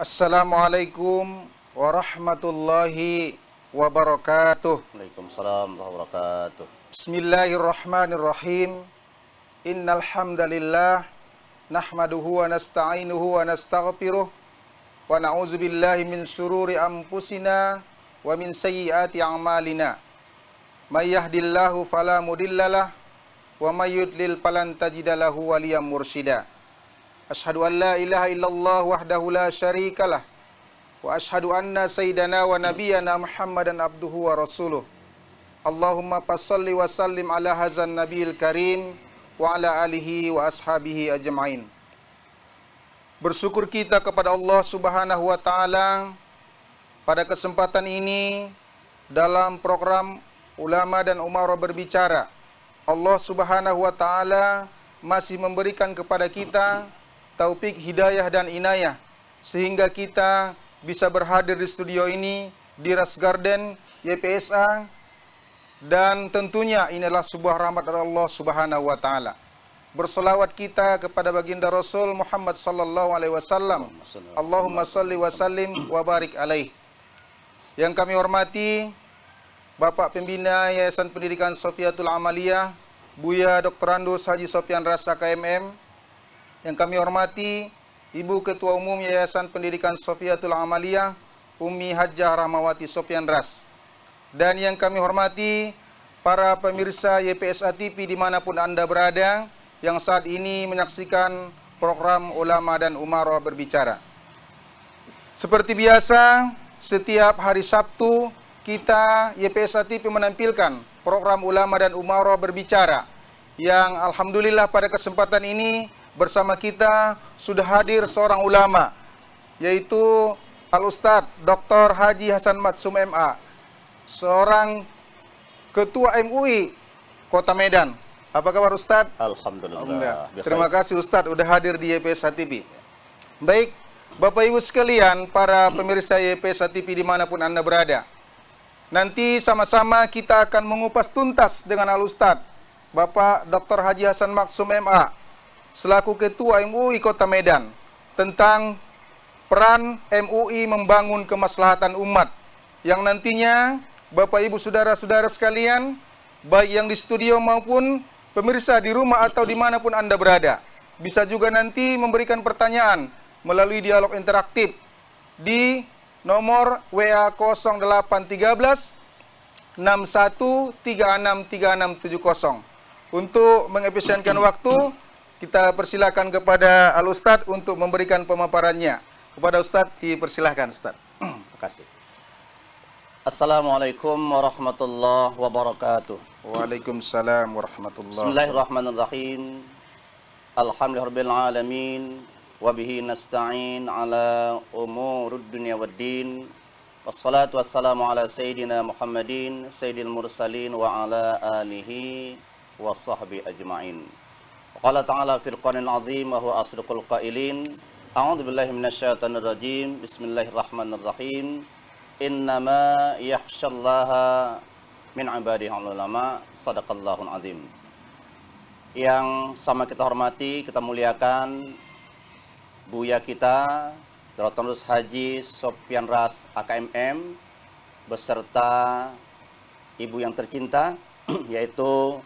Assalamualaikum warahmatullahi wabarakatuh. Waalaikumsalam warahmatullahi wabarakatuh. Bismillahirrahmanirrahim. Innal hamdalillah nahmaduhu wa nasta'inuhu wa nastaghfiruh wa na'udzubillahi min syururi anfusina wa min sayyiati a'malina. May yahdihillahu fala mudhillalah wa may yudlil falan tajida lahu waliyyan mursyida. Asyhadu an la ilaha illallah wahdahu la syarikalah wa asyhadu anna sayyidana wa nabiyyana Muhammadan abduhu wa rasuluh. Allahumma fassalli wa sallim ala hadzal nabiyil karim wa ala alihi wa ashabihi ajma'in. Bersyukur kita kepada Allah Subhanahu wa taala pada kesempatan ini dalam program Ulama dan Umarah Berbicara. Allah Subhanahu wa taala masih memberikan kepada kita taufik, hidayah dan inayah sehingga kita bisa berhadir di studio ini di Ras Garden YPSA, dan tentunya inilah sebuah rahmat dari Allah Subhanahu wa taala. Berselawat kita kepada baginda Rasul Muhammad sallallahu alaihi wasallam. Allahumma shalli wa sallim wa barik alaih. Yang kami hormati Bapak Pembina Yayasan Pendidikan Sofiatul Amaliyah, Buya Dr. Andus Haji Sopyan Ras KMM. Yang kami hormati Ibu Ketua Umum Yayasan Pendidikan Sofiatul Amaliyah, Umi Hajjah Rahmawati Sopyan Ras. Dan yang kami hormati para pemirsa YPSA TV dimanapun Anda berada, yang saat ini menyaksikan program Ulama dan Umarah Berbicara. Seperti biasa, setiap hari Sabtu kita YPSA TV menampilkan program Ulama dan Umarah Berbicara, yang alhamdulillah pada kesempatan ini bersama kita sudah hadir seorang ulama, yaitu Al-Ustadz Dr. Haji Hasan Matsum MA, seorang Ketua MUI Kota Medan. Apa kabar Ustadz? Alhamdulillah. Terima kasih Ustadz sudah hadir di YPSA TV. Baik, Bapak Ibu sekalian, para pemirsa YPSA TV dimanapun Anda berada, nanti sama-sama kita akan mengupas tuntas dengan Al-Ustadz Bapak Dr. Haji Hasan Matsum MA selaku Ketua MUI Kota Medan tentang peran MUI membangun kemaslahatan umat, yang nantinya Bapak Ibu saudara-saudara sekalian, baik yang di studio maupun pemirsa di rumah atau dimanapun Anda berada, bisa juga nanti memberikan pertanyaan melalui dialog interaktif di nomor WA 0813 61363670. Untuk mengefisienkan waktu, kita persilakan kepada Al-Ustadz untuk memberikan pemaparannya. Kepada Ustadz, dipersilahkan Ustadz. Terima kasih. Assalamualaikum warahmatullahi wabarakatuh. Waalaikumsalam warahmatullahi wabarakatuh. Bismillahirrahmanirrahim. Alhamdulillahirabbil alamin wa bihi nasta'in ala umurud dunya waddin. Wassalatu wassalamu ala sayyidina Muhammadin sayyidil mursalin wa ala alihi wa sahbihi ajma'in. Qala ta'ala fil Qur'anil 'azim wa huwa asdaqul qailin. A'udzu billahi minasyaitonir rajim. Bismillahirrahmanirrahim. Innama yakhsyallaha min ibadihi ulama. Shadaqallahul 'azim. Yang sama kita hormati, kita muliakan Buya kita Dr. Haji Sopyan Ras AKMM beserta ibu yang tercinta yaitu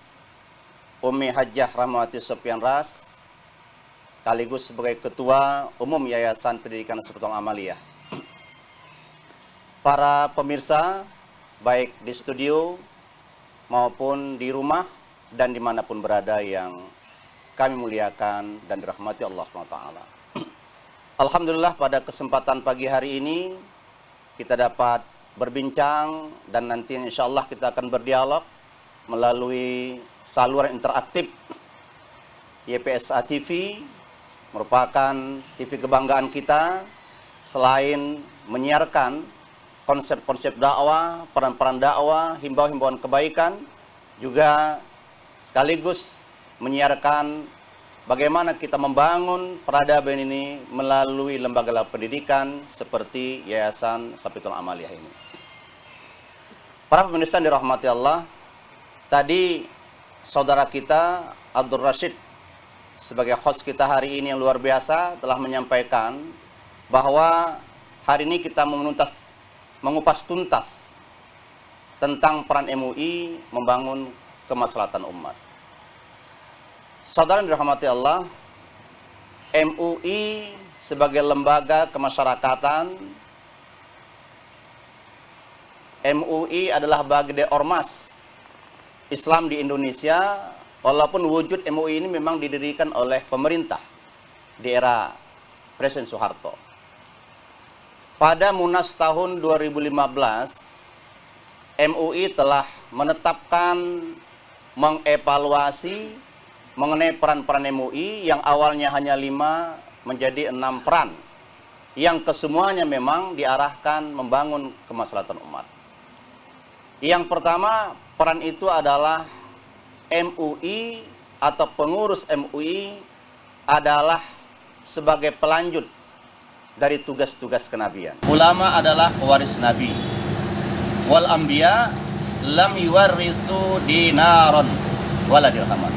Umi Hajjah Rahmawati Sopyan Ras, sekaligus sebagai Ketua Umum Yayasan Pendidikan Sofiatul Amaliyah. Para pemirsa, baik di studio maupun di rumah dan dimanapun berada yang kami muliakan dan dirahmati Allah SWT. Alhamdulillah pada kesempatan pagi hari ini kita dapat berbincang dan nanti insya Allah kita akan berdialog melalui saluran interaktif YPSA TV, merupakan TV kebanggaan kita. Selain menyiarkan konsep-konsep dakwah, peran-peran dakwah, himbau-himbauan kebaikan, juga sekaligus menyiarkan bagaimana kita membangun peradaban ini melalui lembaga pendidikan seperti Yayasan Safiatul Amaliyah ini. Para pemirsa yang dirahmati Allah, tadi saudara kita Abdul Rashid sebagai host kita hari ini yang luar biasa telah menyampaikan bahwa hari ini kita mengupas tuntas tentang peran MUI membangun kemaslahatan umat. Saudara yang dirahmati Allah, MUI sebagai lembaga kemasyarakatan, MUI adalah bagian ormas Islam di Indonesia, walaupun wujud MUI ini memang didirikan oleh pemerintah di era Presiden Soeharto. Pada Munas tahun 2015, MUI telah menetapkan, mengevaluasi mengenai peran-peran MUI yang awalnya hanya 5 menjadi 6 peran, yang kesemuanya memang diarahkan membangun kemaslahatan umat. Yang pertama, peran itu adalah MUI atau pengurus MUI adalah sebagai pelanjut dari tugas-tugas kenabian. Ulama adalah pewaris Nabi. Wal anbiya lam yuwarrithu dinaron wala dirhaman.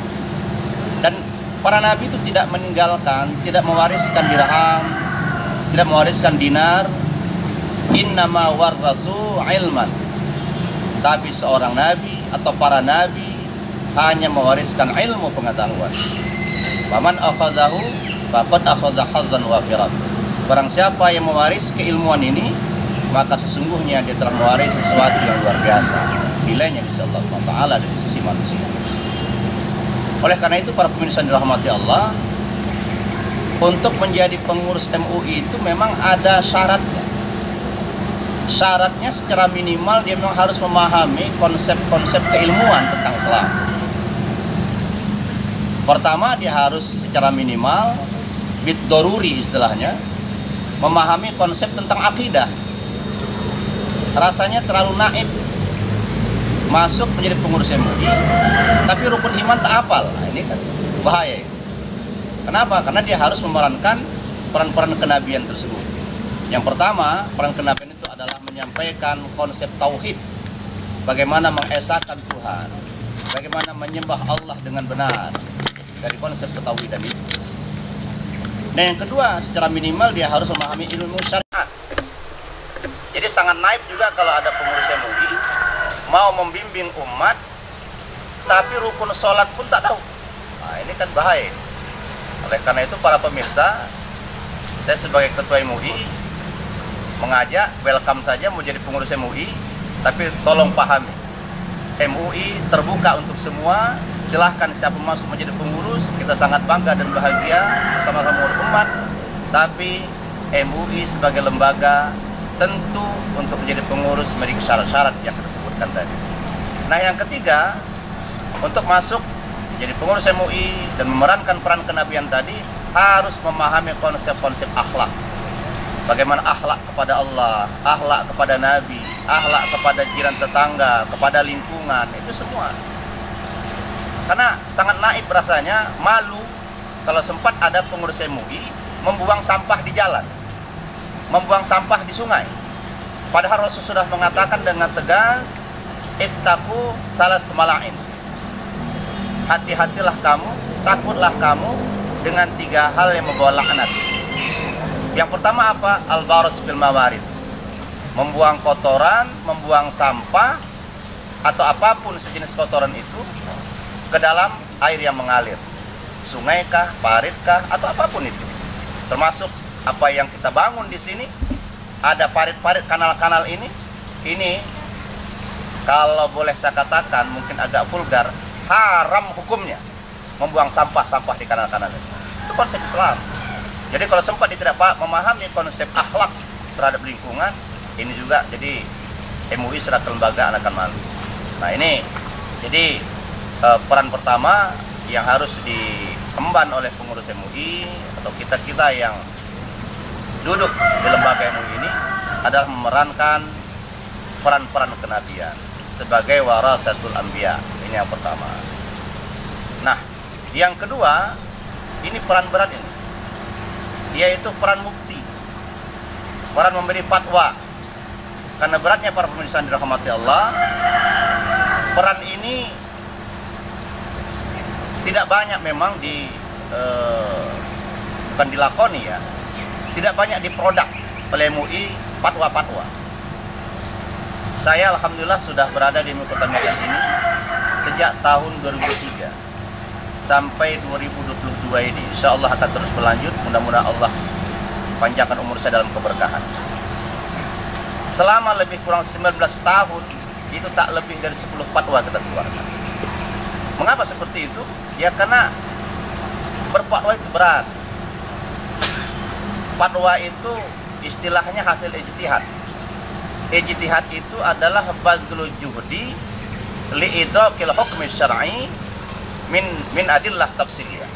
Dan para nabi itu tidak meninggalkan, tidak mewariskan dirham, tidak mewariskan dinar. Innama warrathu ilman. Tapi seorang nabi atau para nabi hanya mewariskan ilmu pengetahuan. Faman akhadahu faqad akhadha hadzan wafiran. Barang siapa yang mewaris keilmuan ini, maka sesungguhnya dia telah mewarisi sesuatu yang luar biasa. Nilainya di sisi Allah Taala dan di sisi manusia. Oleh karena itu, para pemirsa yang dirahmati Allah, untuk menjadi pengurus MUI itu memang ada syaratnya. Syaratnya secara minimal dia memang harus memahami konsep-konsep keilmuan tentang Islam. Pertama, dia harus secara minimal bid-doruri istilahnya memahami konsep tentang akidah. Rasanya terlalu naif masuk menjadi pengurus MUI tapi rukun iman tak hafal. Nah, ini kan bahaya. Kenapa? Karena dia harus memerankan peran-peran kenabian tersebut. Yang pertama, peran kenabian itu adalah menyampaikan konsep tauhid, bagaimana mengesahkan Tuhan, bagaimana menyembah Allah dengan benar, dari konsep ketauhidan itu. Nah, yang kedua, secara minimal dia harus memahami ilmu syariat. Jadi sangat naif juga kalau ada pengurus MUI mau membimbing umat tapi rukun sholat pun tak tahu. Nah, ini kan bahaya. Oleh karena itu, para pemirsa, saya sebagai ketua MUI mengajak, welcome saja mau jadi pengurus MUI, tapi tolong pahami, MUI terbuka untuk semua. Silahkan siapa masuk menjadi pengurus, kita sangat bangga dan bahagia bersama-sama umat. Tapi MUI sebagai lembaga tentu untuk menjadi pengurus memiliki syarat-syarat yang kita sebutkan tadi. Nah, yang ketiga, untuk masuk jadi pengurus MUI dan memerankan peran kenabian tadi harus memahami konsep-konsep akhlak. Bagaimana akhlak kepada Allah, akhlak kepada Nabi, akhlak kepada jiran tetangga, kepada lingkungan, itu semua. Karena sangat naif rasanya, malu kalau sempat ada pengurus MUI membuang sampah di jalan, membuang sampah di sungai. Padahal Rasul sudah mengatakan dengan tegas, ittaqu salas mala'in. Hati-hatilah kamu, takutlah kamu dengan 3 hal yang membawa laknat. Yang pertama apa? Al-baras fil mawarid. Membuang kotoran, membuang sampah atau apapun sejenis kotoran itu ke dalam air yang mengalir, sungai kah, parit kah, atau apapun itu. Termasuk apa yang kita bangun di sini, ada parit-parit kanal-kanal ini kalau boleh saya katakan mungkin agak vulgar, haram hukumnya membuang sampah-sampah di kanal-kanal itu. Itu konsep Islam. Jadi kalau sempat dia tidak memahami konsep akhlak terhadap lingkungan, ini juga jadi MUI secara kelembagaan akan malu. Nah, ini jadi peran pertama yang harus diemban oleh pengurus MUI atau kita-kita yang duduk di lembaga MUI ini adalah memerankan peran-peran kenabian sebagai warasatul anbiya. Ini yang pertama. Nah, yang kedua, ini peran berat ini, yaitu peran mufti, peran memberi fatwa. Karena beratnya para pemirsa yang dirahmati Allah, peran ini tidak banyak memang bukan dilakoni ya, tidak banyak diproduk oleh MUI fatwa-fatwa. Saya alhamdulillah sudah berada di MUI Kota Medan ini sejak tahun 2003 sampai 2022 ini. Insya Allah akan terus berlanjut. Mudah-mudahan Allah panjangkan umur saya dalam keberkahan. Selama lebih kurang 19 tahun itu tak lebih dari 10 fatwa kita keluarkan. Mengapa seperti itu? Ya karena berfatwa itu berat. Fatwa itu istilahnya hasil ijtihad. Ijtihad itu adalah badlul juhdi li'idrakil hukmi syar'i min adillah tafsiliyah.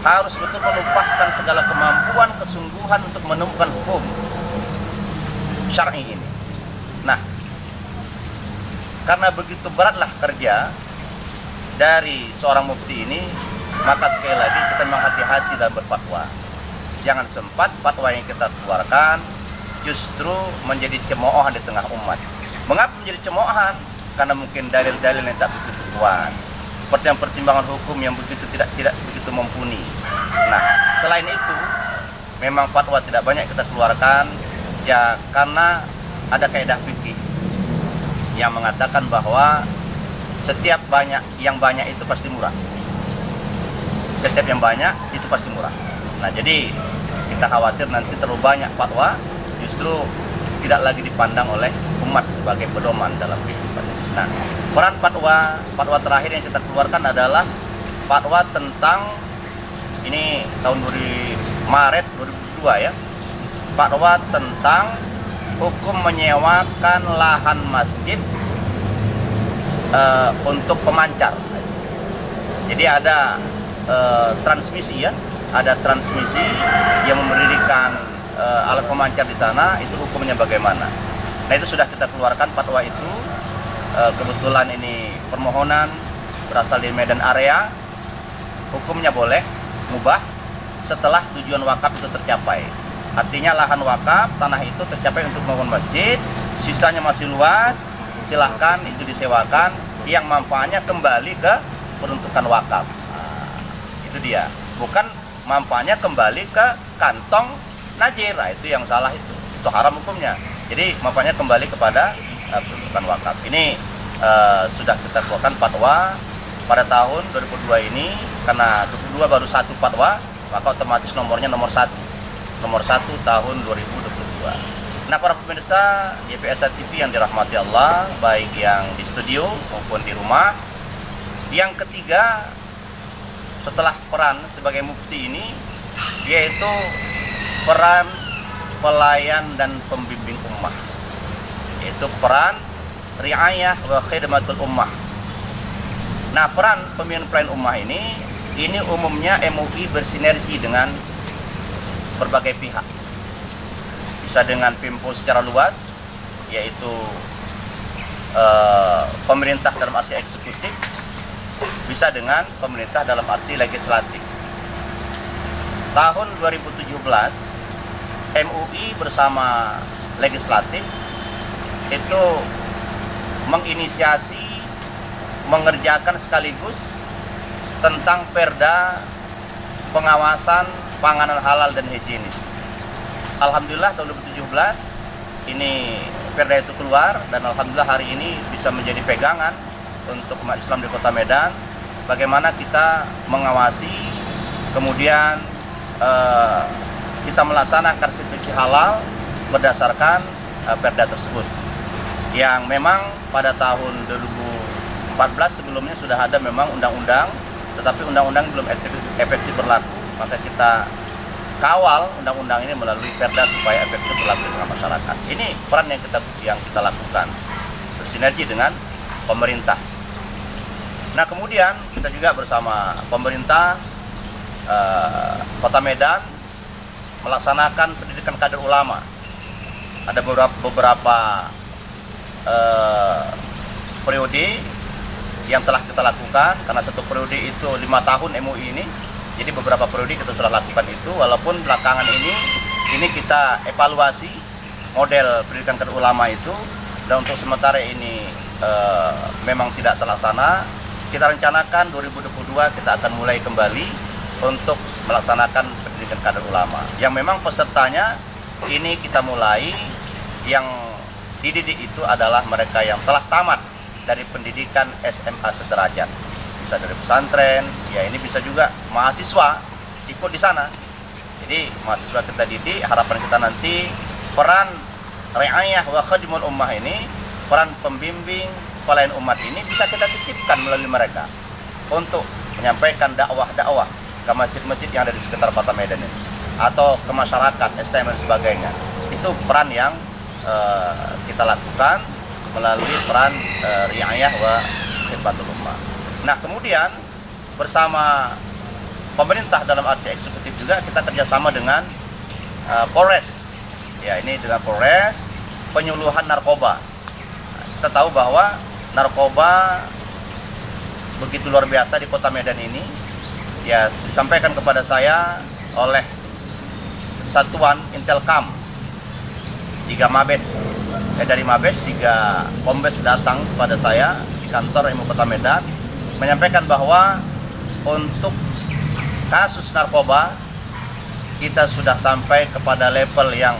Harus betul menumpahkan segala kemampuan, kesungguhan untuk menemukan hukum syar'i ini. Nah, karena begitu beratlah kerja dari seorang mufti ini, maka sekali lagi kita memang hati-hati dalam berfatwa. Jangan sempat fatwa yang kita keluarkan justru menjadi cemoohan di tengah umat. Mengapa menjadi cemoohan? Karena mungkin dalil-dalil yang tak begitu kuat, pertimbangan hukum yang tidak begitu mumpuni. Nah, selain itu, memang fatwa tidak banyak kita keluarkan, ya karena ada kaidah fikih yang mengatakan bahwa setiap yang banyak itu pasti murah. Setiap yang banyak itu pasti murah. Nah, jadi kita khawatir nanti terlalu banyak fatwa justru tidak lagi dipandang oleh umat sebagai pedoman dalam kehidupan. Nah, peran fatwa terakhir yang kita keluarkan adalah fatwa tentang ini tahun Maret 2002 ya. Fatwa tentang hukum menyewakan lahan masjid untuk pemancar. Jadi ada transmisi ya, ada transmisi yang mendirikan alat pemancar di sana, itu hukumnya bagaimana? Nah, itu sudah kita keluarkan fatwa itu. Kebetulan ini permohonan berasal dari Medan area, hukumnya boleh mubah setelah tujuan wakaf itu tercapai. Artinya lahan wakaf, tanah itu tercapai untuk membangun masjid, sisanya masih luas, silahkan itu disewakan, yang manfaatnya kembali ke peruntukan wakaf. Nah, itu dia, bukan manfaatnya kembali ke kantong najir. Nah, itu yang salah, itu haram hukumnya. Jadi manfaatnya kembali kepada peruntukan wakaf. Ini sudah kita keluarkan fatwa pada tahun 2002 ini, karena 2002 baru satu fatwa, maka otomatis nomornya nomor satu tahun 2022. Nah, para pemirsa YPSA TV yang dirahmati Allah, baik yang di studio maupun di rumah. Yang ketiga, setelah peran sebagai mufti ini, yaitu peran pelayan dan pembimbing ummah, yaitu peran riayah wa khidmatul ummah. Nah, peran pembimbing pelayan ummah ini umumnya MUI bersinergi dengan berbagai pihak. Bisa dengan Pimpo secara luas, yaitu pemerintah dalam arti eksekutif, bisa dengan pemerintah dalam arti legislatif. Tahun 2017 MUI bersama legislatif itu menginisiasi, mengerjakan sekaligus tentang perda pengawasan panganan halal dan higienis. Alhamdulillah tahun 2017 ini perda itu keluar, dan alhamdulillah hari ini bisa menjadi pegangan untuk umat Islam di Kota Medan bagaimana kita mengawasi, kemudian kita melaksanakan sertifikasi halal berdasarkan perda tersebut, yang memang pada tahun 2014 sebelumnya sudah ada memang undang-undang, tetapi undang-undang belum efektif berlaku. Maka kita kawal undang-undang ini melalui perda supaya efektif berlaku dengan masyarakat. Ini peran yang kita lakukan, bersinergi dengan pemerintah. Nah, kemudian kita juga bersama pemerintah Kota Medan melaksanakan pendidikan kader ulama. Ada beberapa periode yang telah kita lakukan, karena satu periode itu 5 tahun MUI ini. Jadi beberapa periode kita sudah lakukan itu, walaupun belakangan ini kita evaluasi model pendidikan kader ulama itu, dan untuk sementara ini memang tidak terlaksana. Kita rencanakan 2022 kita akan mulai kembali untuk melaksanakan pendidikan dan kader ulama. Yang memang pesertanya ini kita mulai yang dididik itu adalah mereka yang telah tamat dari pendidikan SMA sederajat. Bisa dari pesantren, ya ini bisa juga mahasiswa ikut di sana. Jadi mahasiswa kita didik, harapan kita nanti peran ri'ayah wa khadimul ummah ini, peran pembimbing pelayan umat ini bisa kita titipkan melalui mereka untuk menyampaikan dakwah-dakwah ke masjid-masjid yang ada di sekitar Kota Medan ini, atau ke masyarakat, STM dan sebagainya. Itu peran yang kita lakukan melalui peran ri'ayah wa khidmatul ummah. Nah, kemudian bersama pemerintah dalam arti eksekutif juga kita kerjasama dengan Polres. Ya, ini dengan Polres, penyuluhan narkoba. Kita tahu bahwa narkoba begitu luar biasa di Kota Medan ini. Ya, disampaikan kepada saya oleh Satuan Intelkam 3 Mabes. Dari Mabes 3 Kombes datang kepada saya di kantor MU Kota Medan menyampaikan bahwa untuk kasus narkoba kita sudah sampai kepada level yang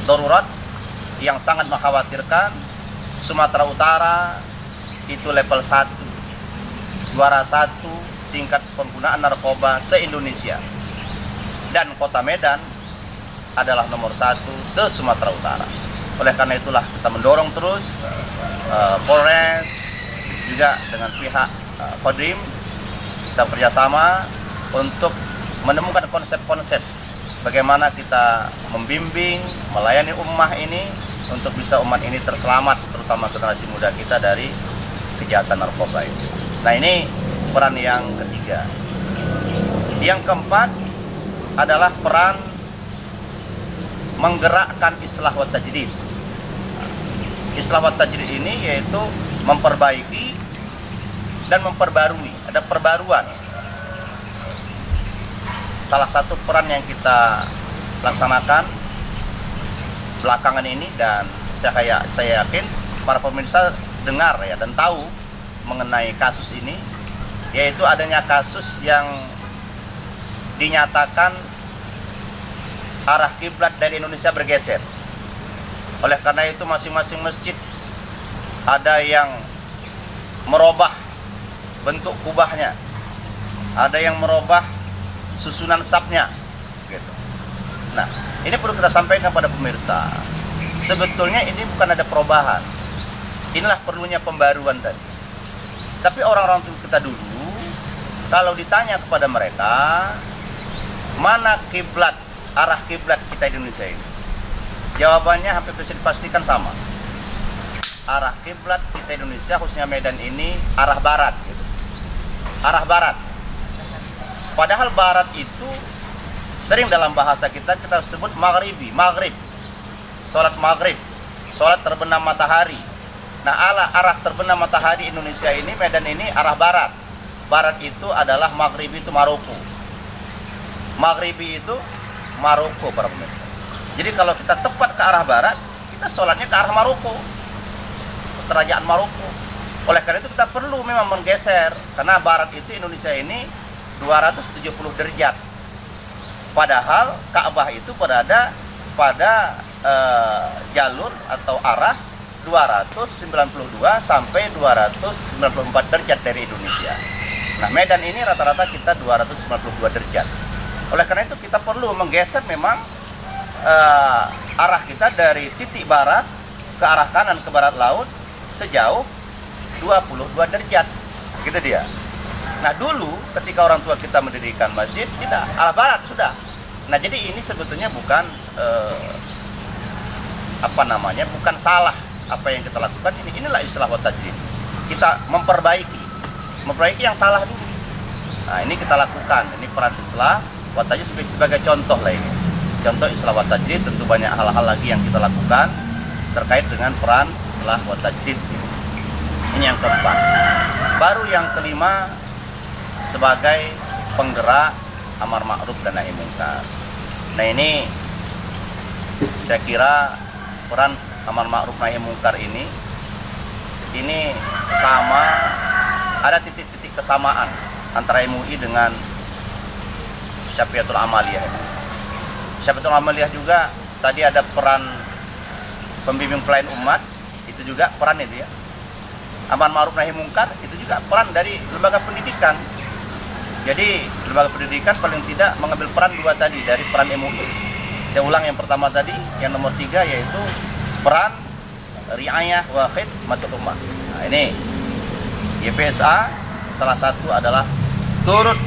darurat, yang sangat mengkhawatirkan. Sumatera Utara itu level 1, juara 1 tingkat penggunaan narkoba se-Indonesia, dan Kota Medan adalah nomor 1 se-Sumatera Utara. Oleh karena itulah kita mendorong terus Polres juga dengan pihak Kodim, kita kerjasama untuk menemukan konsep-konsep bagaimana kita membimbing, melayani ummah ini untuk bisa umat ini terselamat, terutama generasi muda kita dari kejahatan narkoba itu. Nah, ini peran yang ketiga. Yang keempat adalah peran menggerakkan islah wa tajdid. Islah wa tajdid ini yaitu memperbaiki dan memperbarui, ada perbaruan. Salah satu peran yang kita laksanakan belakangan ini, dan saya yakin para pemirsa dengar ya dan tahu mengenai kasus ini, yaitu adanya kasus yang dinyatakan arah kiblat dari Indonesia bergeser. Oleh karena itu masing-masing masjid ada yang merubah bentuk kubahnya, ada yang merubah susunan safnya gitu. Nah, ini perlu kita sampaikan pada pemirsa. Sebetulnya ini bukan ada perubahan. Inilah perlunya pembaruan tadi. Tapi orang-orang tua kita dulu, kalau ditanya kepada mereka, mana kiblat, arah kiblat kita di Indonesia ini? Jawabannya hampir bisa dipastikan sama. Arah kiblat kita Indonesia, khususnya Medan ini, arah barat gitu. Arah barat. Padahal barat itu sering dalam bahasa kita sebut maghribi, maghrib, sholat maghrib, sholat terbenam matahari. Nah, arah terbenam matahari Indonesia ini, Medan ini arah barat. Barat itu adalah maghribi, itu Maroko. Maghribi itu Maroko, para pemirsa. Jadi kalau kita tepat ke arah barat, kita sholatnya ke arah Maroko, kerajaan Maroko. Oleh karena itu kita perlu memang menggeser, karena barat itu Indonesia ini 270 derajat. Padahal Ka'bah itu berada pada jalur atau arah 292 sampai 294 derajat dari Indonesia. Nah, Medan ini rata-rata kita 292 derajat. Oleh karena itu kita perlu menggeser memang arah kita dari titik barat ke arah kanan ke barat laut sejauh 22 derajat. Gitu dia. Nah, dulu ketika orang tua kita mendirikan masjid, kita arah barat sudah. Nah, jadi ini sebetulnya bukan bukan salah apa yang kita lakukan ini. Inilah islah wa tajdid. Kita memperbaiki yang salah dulu. Nah, ini kita lakukan. Ini peran islah wa tajdid sebagai contoh lah ini. Contoh islah wa tajdid, tentu banyak hal-hal lagi yang kita lakukan terkait dengan peran islah wa tajdid. Ini yang keempat. Baru yang kelima, sebagai penggerak amar ma'ruf dan nahi munkar. Nah, ini saya kira peran amar ma'ruf nahi munkar ini sama, ada titik-titik kesamaan antara MUI dengan Syafiatul Amaliyah. Syafiatul Amaliyah juga tadi ada peran pembimbing pelayan umat, itu juga peran itu ya. Amar ma'ruf nahi mungkar itu juga peran dari lembaga pendidikan. Jadi lembaga pendidikan paling tidak mengambil peran dua tadi dari peran MUI. Saya ulang yang pertama tadi, yang nomor 3 yaitu peran riayah wa khidmatul ummah. Nah, ini YPSA salah satu adalah turut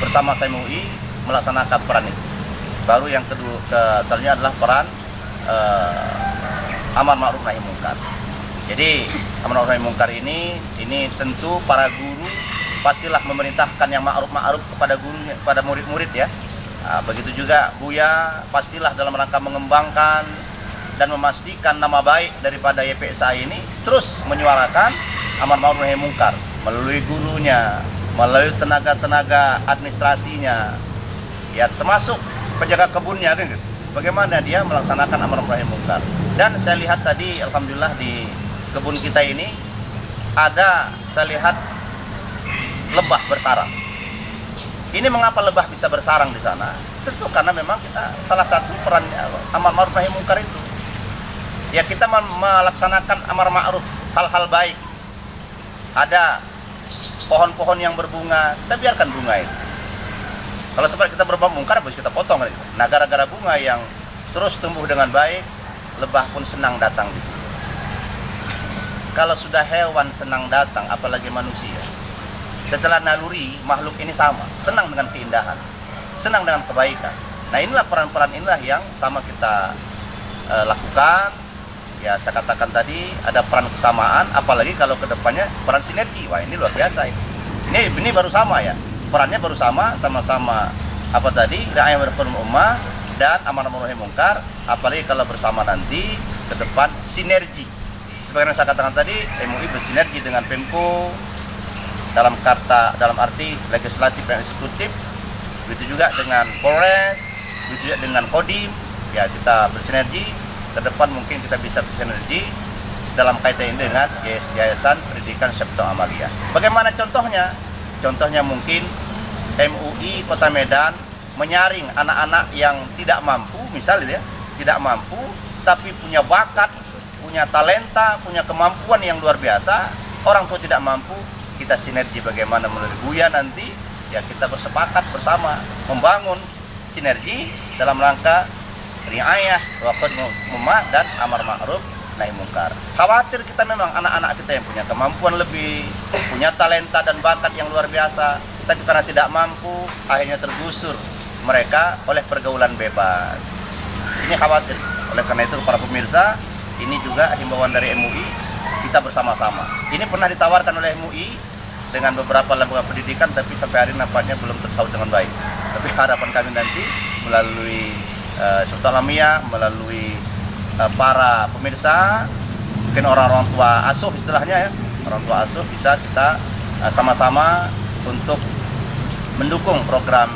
bersama MUI melaksanakan peran itu. Baru yang kedua, selanjutnya adalah peran amar ma'ruf nahi mungkar. Jadi amar ma'ruf nahi mungkar ini tentu para guru pastilah memerintahkan yang ma'ruf kepada gurunya, kepada murid-murid ya. Nah, begitu juga Buya pastilah dalam rangka mengembangkan dan memastikan nama baik daripada YPSA ini terus menyuarakan amar ma'ruf nahi mungkar melalui gurunya, melalui tenaga-tenaga administrasinya, ya termasuk penjaga kebunnya kan gitu. Bagaimana dia melaksanakan amar ma'ruf nahi mungkar. Dan saya lihat tadi alhamdulillah di kebun kita ini ada, saya lihat lebah bersarang. Ini mengapa lebah bisa bersarang di sana? Tentu karena memang kita salah satu peran amar ma'ruf nahi mungkar itu. Ya kita melaksanakan amar ma'ruf, hal-hal baik. Ada pohon-pohon yang berbunga, kita biarkan bunga itu. Kalau seperti kita berbuat mungkar, harus kita potong. Nah, gara-gara bunga yang terus tumbuh dengan baik, lebah pun senang datang di sini. Kalau sudah hewan senang datang, apalagi manusia. Setelah naluri, makhluk ini sama, senang dengan keindahan, senang dengan kebaikan. Nah, inilah peran-peran inilah yang sama kita lakukan. Ya, saya katakan tadi ada peran kesamaan, apalagi kalau kedepannya peran sinergi. Wah, ini luar biasa ini. Ini baru sama ya. Perannya baru sama-sama apa tadi, riayah wal ummah dan amar ma'ruf nahi mungkar, apalagi kalau bersama nanti ke depan sinergi. Sebagai yang saya katakan tadi, MUI bersinergi dengan Pemko dalam arti legislatif dan eksekutif, begitu juga dengan Polres, begitu juga dengan Kodim. Ya, kita bersinergi. Ke depan mungkin kita bisa bersinergi dalam kaitan ini dengan Yayasan Pendidikan Syafiatul Amaliyah. Bagaimana contohnya? Contohnya mungkin MUI Kota Medan menyaring anak-anak yang tidak mampu, misalnya ya, tidak mampu tapi punya bakat, punya talenta, punya kemampuan yang luar biasa. Orang tua tidak mampu, kita sinergi bagaimana melalui Buya nanti ya kita bersepakat bersama membangun sinergi dalam rangka riayah wa khidmatul ummah dan amar ma'ruf nahi mungkar. Khawatir kita memang anak-anak kita yang punya kemampuan lebih, punya talenta dan bakat yang luar biasa, tapi karena tidak mampu akhirnya tergusur mereka oleh pergaulan bebas. Ini khawatir. Oleh karena itu para pemirsa, ini juga himbauan dari MUI, kita bersama-sama. Ini pernah ditawarkan oleh MUI dengan beberapa lembaga pendidikan, tapi sampai hari ini nampaknya belum tersaut dengan baik. Tapi harapan kami nanti melalui Syafiatul Amaliyah, melalui para pemirsa, mungkin orang-orang tua asuh istilahnya ya, orang tua asuh bisa kita sama-sama untuk mendukung program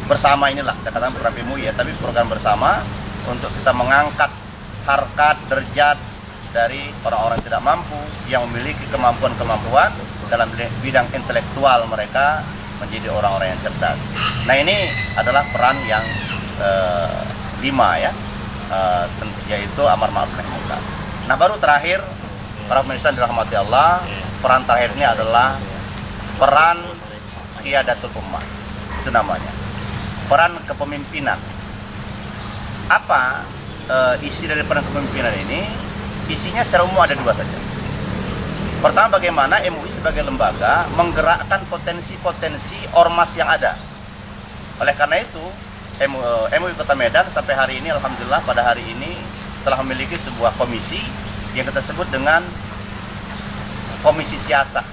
bersama inilah, saya katakan program MUI ya, tapi program bersama untuk kita mengangkat harkat, derajat dari orang-orang tidak mampu yang memiliki kemampuan-kemampuan dalam bidang intelektual mereka menjadi orang-orang yang cerdas. Nah, ini adalah peran yang 5 ya, yaitu amar ma'ruf nahi mungkar. Nah, baru terakhir para pemirsa dirahmati Allah, peran terakhir ini adalah peran qiyadatul ummah. Itu namanya. Peran kepemimpinan. Apa isi dari peran kepemimpinan ini? Isinya secara umum ada 2 saja. Pertama, bagaimana MUI sebagai lembaga menggerakkan potensi-potensi ormas yang ada. Oleh karena itu, MUI Kota Medan sampai hari ini alhamdulillah pada hari ini telah memiliki sebuah komisi yang kita sebut dengan komisi siasat,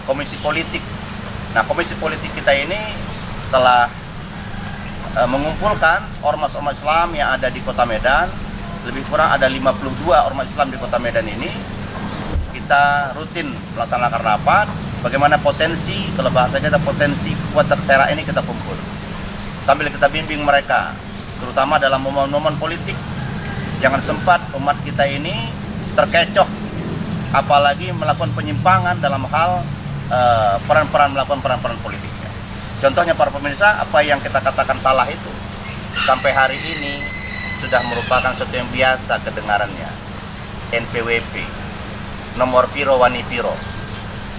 komisi politik. Nah, komisi politik kita ini telah mengumpulkan ormas-ormas Islam yang ada di Kota Medan. Lebih kurang ada 52 ormas Islam di Kota Medan ini. Kita rutin melaksanakan rapat bagaimana potensi, kalau bahasa kita potensi kuat terserak ini kita kumpul. Sambil kita bimbing mereka, terutama dalam momen-momen politik. Jangan sempat umat kita ini terkecoh, apalagi melakukan penyimpangan dalam hal melakukan peran-peran politiknya. Contohnya para pemirsa, apa yang kita katakan salah itu sampai hari ini sudah merupakan sesuatu yang biasa kedengarannya. NPWP, nomor piro wani piro.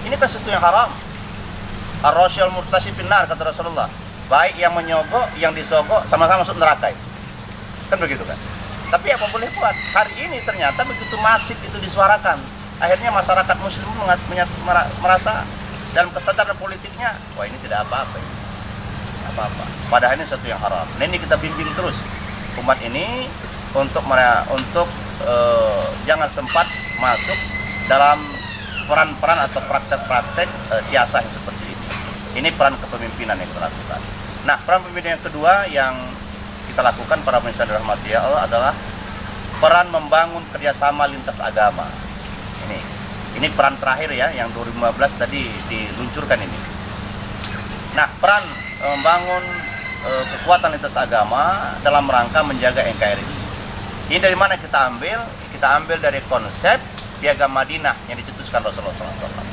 Ini kan sesuatu yang haram. Ar-rasyul murtasi finnar, kata Rasulullah. Baik yang menyogok, yang disogok, sama-sama masuk neraka. Kan begitu kan? Tapi apa boleh buat? Hari ini ternyata begitu masif itu disuarakan. Akhirnya masyarakat muslim merasa dalam kesadaran politiknya, wah ini tidak apa-apa. Apa-apa. Padahal ini sesuatu yang haram. Nah, ini kita bimbing terus umat ini untuk jangan sempat masuk dalam peran-peran atau praktek-praktek siasah yang seperti ini. Ini peran kepemimpinan yang kita lakukan. Nah, peran pemimpinan yang kedua yang kita lakukan para pemirsa dirahmati Allah adalah peran membangun kerjasama lintas agama. Ini peran terakhir ya, yang 2015 tadi diluncurkan ini. Nah, peran membangun kekuatan lintas agama dalam rangka menjaga NKRI. Ini dari mana kita ambil? Kita ambil dari konsep Piagam Madinah yang dicetuskan Rasulullah SAW.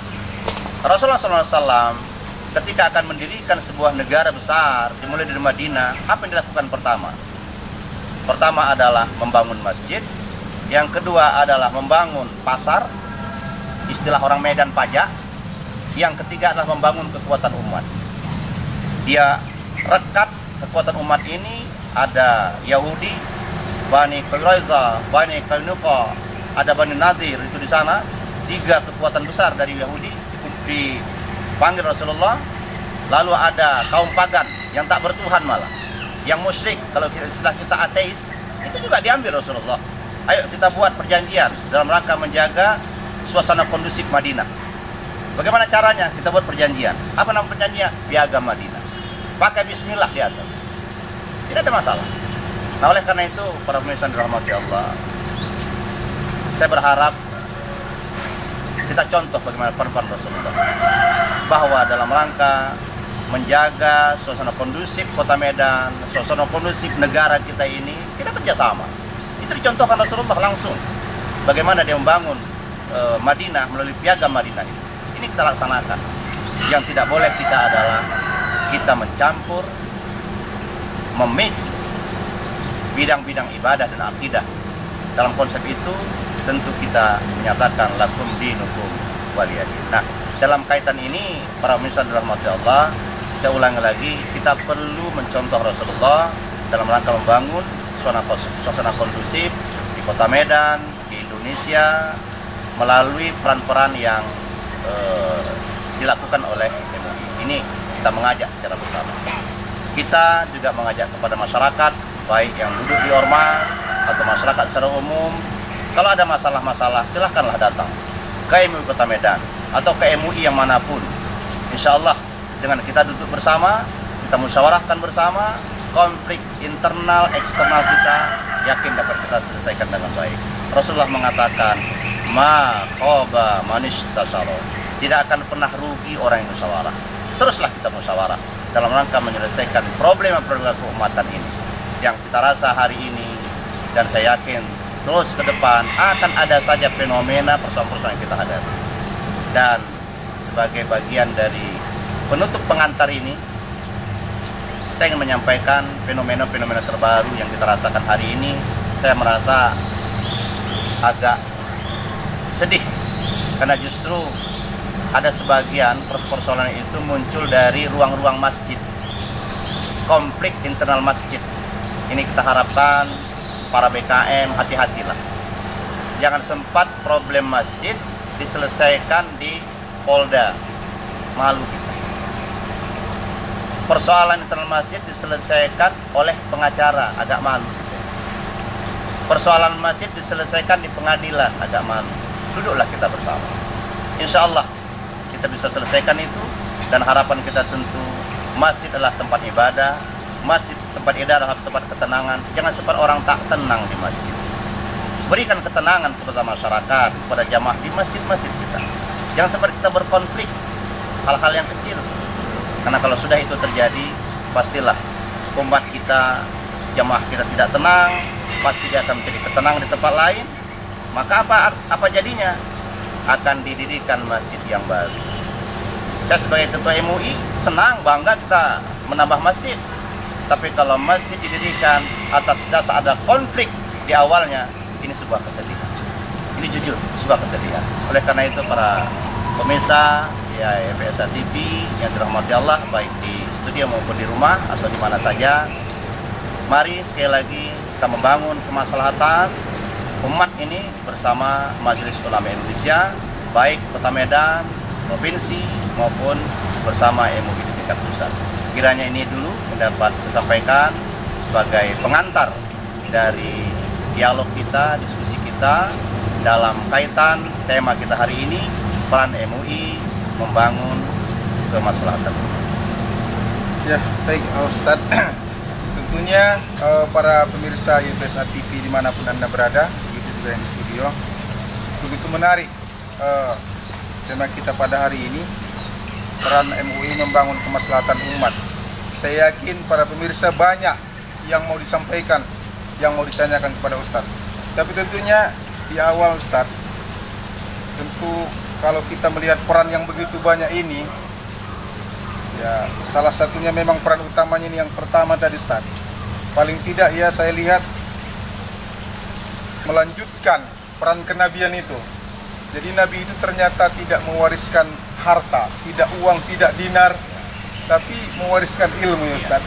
Rasulullah SAW ketika akan mendirikan sebuah negara besar, dimulai dari Madinah, apa yang dilakukan pertama? Pertama adalah membangun masjid, yang kedua adalah membangun pasar, istilah orang Medan pajak, yang ketiga adalah membangun kekuatan umat. Dia rekat kekuatan umat ini, ada Yahudi, Bani Quraiza, Bani Qainuqa, ada Bani Nadir itu di sana, 3 kekuatan besar dari Yahudi dipanggil Rasulullah. Lalu ada kaum pagan yang tak bertuhan malah, yang musyrik, kalau istilah kita ateis, itu juga diambil Rasulullah. Ayo kita buat perjanjian dalam rangka menjaga suasana kondusif Madinah. Bagaimana caranya? Kita buat perjanjian. Apa nama perjanjian? Piagam Madinah. Pakai bismillah di atas. Tidak ada masalah. Nah, oleh karena itu, para pemirsa dirahmati Allah, saya berharap kita contoh bagaimana peran Rasulullah, bahwa dalam rangka menjaga suasana kondusif kota Medan, suasana kondusif negara kita ini, kita kerjasama. Itu dicontohkan Rasulullah langsung. Bagaimana dia membangun Madinah melalui Piagam Madinah ini. Ini kita laksanakan. Yang tidak boleh kita adalah kita mencampur, memix bidang-bidang ibadah dan akidah. Dalam konsep itu tentu kita menyatakan lakum dinukum waliyadin. Nah, dalam kaitan ini para pemirsa dirahmati Allah, saya ulangi lagi, kita perlu mencontoh Rasulullah dalam rangka membangun suasana kondusif di kota Medan, di Indonesia, melalui peran-peran yang dilakukan oleh MUI. Ini kita mengajak secara bersama. Kita juga mengajak kepada masyarakat, baik yang duduk di ormas atau masyarakat secara umum, kalau ada masalah-masalah silahkanlah datang ke MUI Kota Medan atau ke MUI yang manapun. Insya Allah dengan kita duduk bersama, kita musyawarahkan bersama, konflik internal eksternal kita yakin dapat kita selesaikan dengan baik. Rasulullah mengatakan, ma khaba manish tasaro, tidak akan pernah rugi orang yang musyawarah. Teruslah kita musyawarah dalam rangka menyelesaikan problema-problema keumatan ini yang kita rasa hari ini, dan saya yakin terus ke depan akan ada saja fenomena persoalan-persoalan yang kita hadapi. Dan sebagai bagian dari penutup pengantar ini, saya ingin menyampaikan fenomena-fenomena terbaru yang kita rasakan hari ini. Saya merasa agak sedih karena justru ada sebagian persoalan itu muncul dari ruang-ruang masjid, konflik internal masjid. Ini kita harapkan para BKM hati-hatilah, jangan sempat problem masjid diselesaikan di Polda, malu kita. Persoalan internal masjid diselesaikan oleh pengacara, agak malu. Persoalan masjid diselesaikan di pengadilan, agak malu. Duduklah kita bersama. Insya Allah kita bisa selesaikan itu, dan harapan kita tentu masjid adalah tempat ibadah, masjid tempat ibadah adalah tempat ketenangan. Jangan sempat orang tak tenang di masjid. Berikan ketenangan kepada masyarakat, kepada jamaah di masjid-masjid kita. Jangan sempat kita berkonflik hal-hal yang kecil. Karena kalau sudah itu terjadi, pastilah umat kita, jamaah kita tidak tenang, pasti dia akan menjadi ketenangan di tempat lain. Maka apa jadinya? Akan didirikan masjid yang baru. Saya sebagai ketua MUI senang, bangga kita menambah masjid. Tapi kalau masjid didirikan atas dasar ada konflik di awalnya, ini sebuah kesedihan. Ini jujur, sebuah kesedihan. Oleh karena itu para pemirsa ya YPSA TV yang dirahmati Allah, baik di studio maupun di rumah atau di mana saja, mari sekali lagi kita membangun kemaslahatan umat ini bersama Majelis Ulama Indonesia, baik Kota Medan, provinsi maupun bersama MUI di tingkat pusat. Kiranya ini dulu mendapat saya sampaikan sebagai pengantar dari dialog kita, diskusi kita dalam kaitan tema kita hari ini, peran MUI membangun kemaslahatan. Ya, baik Ustadz. Tentunya para pemirsa YPSA TV dimanapun Anda berada, begitu juga yang di studio, begitu menarik tema kita pada hari ini, peran MUI membangun kemaslahatan umat. Saya yakin para pemirsa banyak yang mau disampaikan, yang mau ditanyakan kepada Ustadz. Tapi tentunya di awal Ustadz, tentu kalau kita melihat peran yang begitu banyak ini, ya salah satunya memang peran utamanya ini yang pertama tadi Ustadz. Paling tidak ya saya lihat melanjutkan peran kenabian itu. Jadi Nabi itu ternyata tidak mewariskan harta, tidak uang, tidak dinar, tapi mewariskan ilmu ya Ustaz.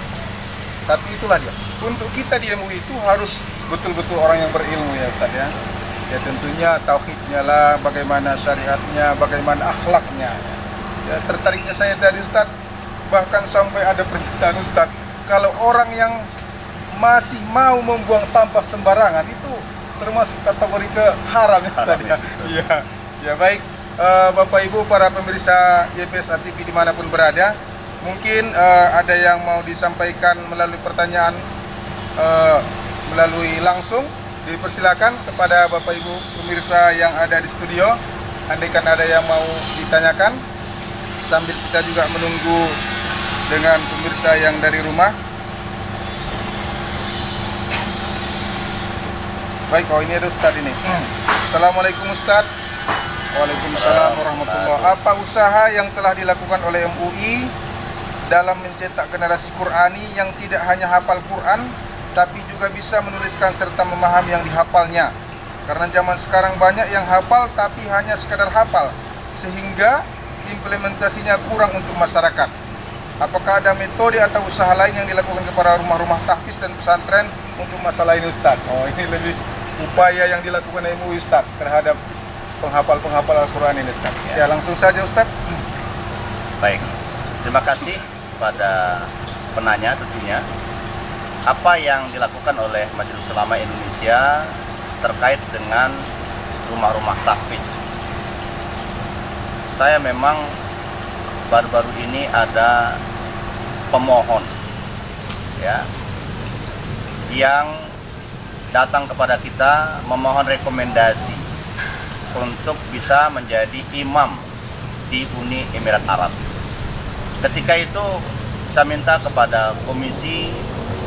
Tapi itulah dia. Untuk kita di MUI itu harus betul-betul orang yang berilmu ya Ustaz ya. Ya tentunya tauhidnya lah, bagaimana syariatnya, bagaimana akhlaknya. Ya tertariknya saya tadi Ustaz, bahkan sampai ada pernyataan Ustaz, kalau orang yang masih mau membuang sampah sembarangan itu termasuk kategori ke haram ya Ustaz ya. Iya. Ya baik, Bapak Ibu para pemirsa YPSA TV dimanapun berada, mungkin ada yang mau disampaikan melalui pertanyaan melalui langsung, dipersilakan kepada Bapak Ibu pemirsa yang ada di studio. Andaikan ada yang mau ditanyakan, sambil kita juga menunggu dengan pemirsa yang dari rumah. Baik, oh ini ada Ustadz ini. Assalamualaikum Ustadz. Waalaikumsalam warahmatullahi wabarakatuh. Apa usaha yang telah dilakukan oleh MUI dalam mencetak generasi Qurani yang tidak hanya hafal Quran, tapi juga bisa menuliskan serta memahami yang dihafalnya? Karena zaman sekarang banyak yang hafal tapi hanya sekadar hafal, sehingga implementasinya kurang untuk masyarakat. Apakah ada metode atau usaha lain yang dilakukan kepada rumah-rumah tahfiz dan pesantren untuk masalah ini Ustaz? Oh ini lebih upaya yang dilakukan MUI Ustaz terhadap penghafal Al-Quran ini Ustaz. Ya langsung saja Ustaz. Baik, terima kasih pada penanya tentunya. Apa yang dilakukan oleh Majelis Ulama Indonesia terkait dengan rumah-rumah tahfiz? Saya memang baru-baru ini ada pemohon ya yang datang kepada kita memohon rekomendasi untuk bisa menjadi imam di Uni Emirat Arab. Ketika itu saya minta kepada Komisi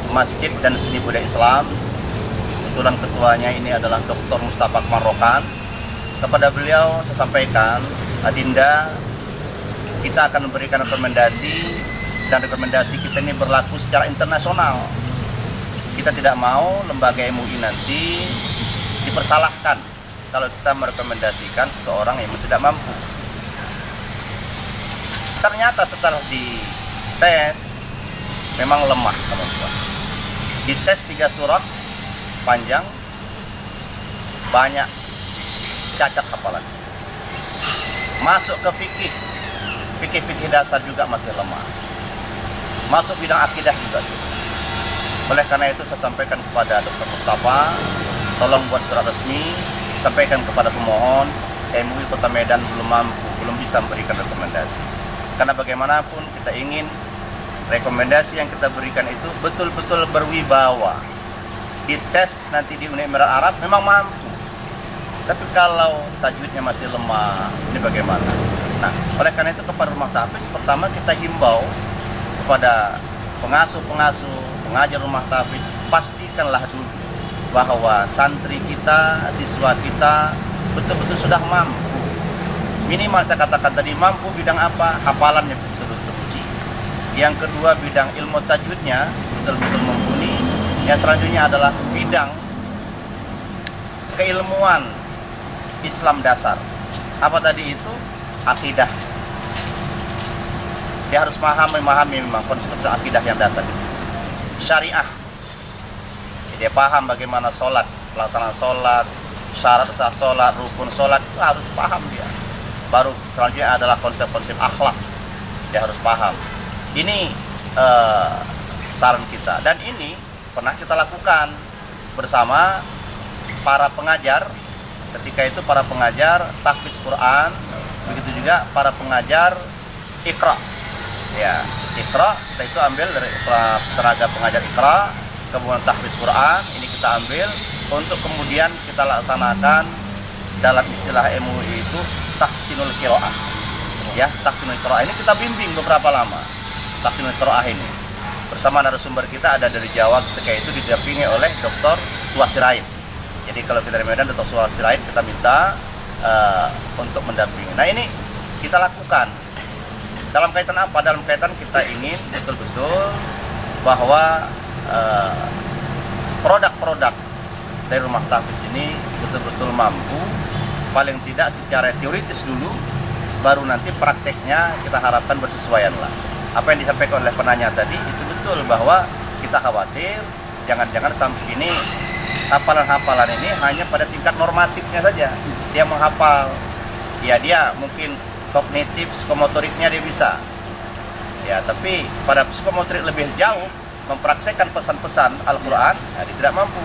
Masjid dan Seni Budaya Islam, kebetulan ketuanya ini adalah Dr. Mustafa Marrokan. Kepada beliau saya sampaikan, Adinda, kita akan memberikan rekomendasi, dan rekomendasi kita ini berlaku secara internasional. Kita tidak mau lembaga MUI nanti dipersalahkan kalau kita merekomendasikan seseorang yang tidak mampu. Ternyata setelah dites memang lemah teman-teman. Dites 3 surat panjang, banyak cacat hafalan. Masuk ke fikih dasar juga masih lemah. Masuk bidang akidah juga susah. Oleh karena itu saya sampaikan kepada Dr. Mustafa, tolong buat surat resmi, sampaikan kepada pemohon, MUI Kota Medan belum mampu, belum bisa memberikan rekomendasi. Karena bagaimanapun kita ingin rekomendasi yang kita berikan itu betul-betul berwibawa. Dites nanti di Uni Emirat Arab memang mampu, tapi kalau tajwidnya masih lemah, ini bagaimana? Nah, oleh karena itu kepada rumah tahfiz, pertama kita himbau kepada pengasuh-pengasuh, pengajar rumah tahfiz, pastikanlah dulu bahwa santri kita, siswa kita betul-betul sudah mampu Minimal saya katakan tadi, mampu bidang apa, hafalannya betul-betul uji. Yang kedua, bidang ilmu tajwidnya betul-betul mumpuni. Yang selanjutnya adalah bidang keilmuan Islam dasar. Apa tadi itu? Akidah. Dia harus memahami memang konsep akidah yang dasar itu. Syariah. Dia paham bagaimana sholat, pelaksanaan sholat, syarat sah sholat, rukun sholat, itu harus paham dia. Baru selanjutnya adalah konsep-konsep akhlak, dia harus paham. Ini saran kita, dan ini pernah kita lakukan bersama para pengajar. Ketika itu para pengajar tahfiz Quran, begitu juga para pengajar Iqra. Ya, Iqra kita itu ambil dari tenaga pengajar Iqra, kemudian tahfiz Quran ini kita ambil untuk kemudian kita laksanakan dalam istilah MUI itu tahsinul qiraah. Ya, tahsinul qiraah ini kita bimbing beberapa lama. Tahsinul qiraah ini bersama narasumber kita ada dari Jawa, ketika itu didampingi oleh Dr. Suwasirait. Jadi kalau kita dari Medan, Dr. Suwasirait kita minta untuk mendampingi. Nah, ini kita lakukan dalam kaitan apa? Dalam kaitan kita ingin betul-betul bahwa produk-produk dari rumah tahfiz ini betul-betul mampu, paling tidak secara teoritis dulu, baru nanti prakteknya kita harapkan bersesuaian lah. Apa yang disampaikan oleh penanya tadi itu betul, bahwa kita khawatir jangan-jangan sampai ini hafalan-hafalan ini hanya pada tingkat normatifnya saja. Dia menghafal, ya dia mungkin kognitif, psikomotoriknya dia bisa, ya, tapi pada psikomotorik lebih jauh mempraktekkan pesan-pesan Al-Quran, ya, dia tidak mampu.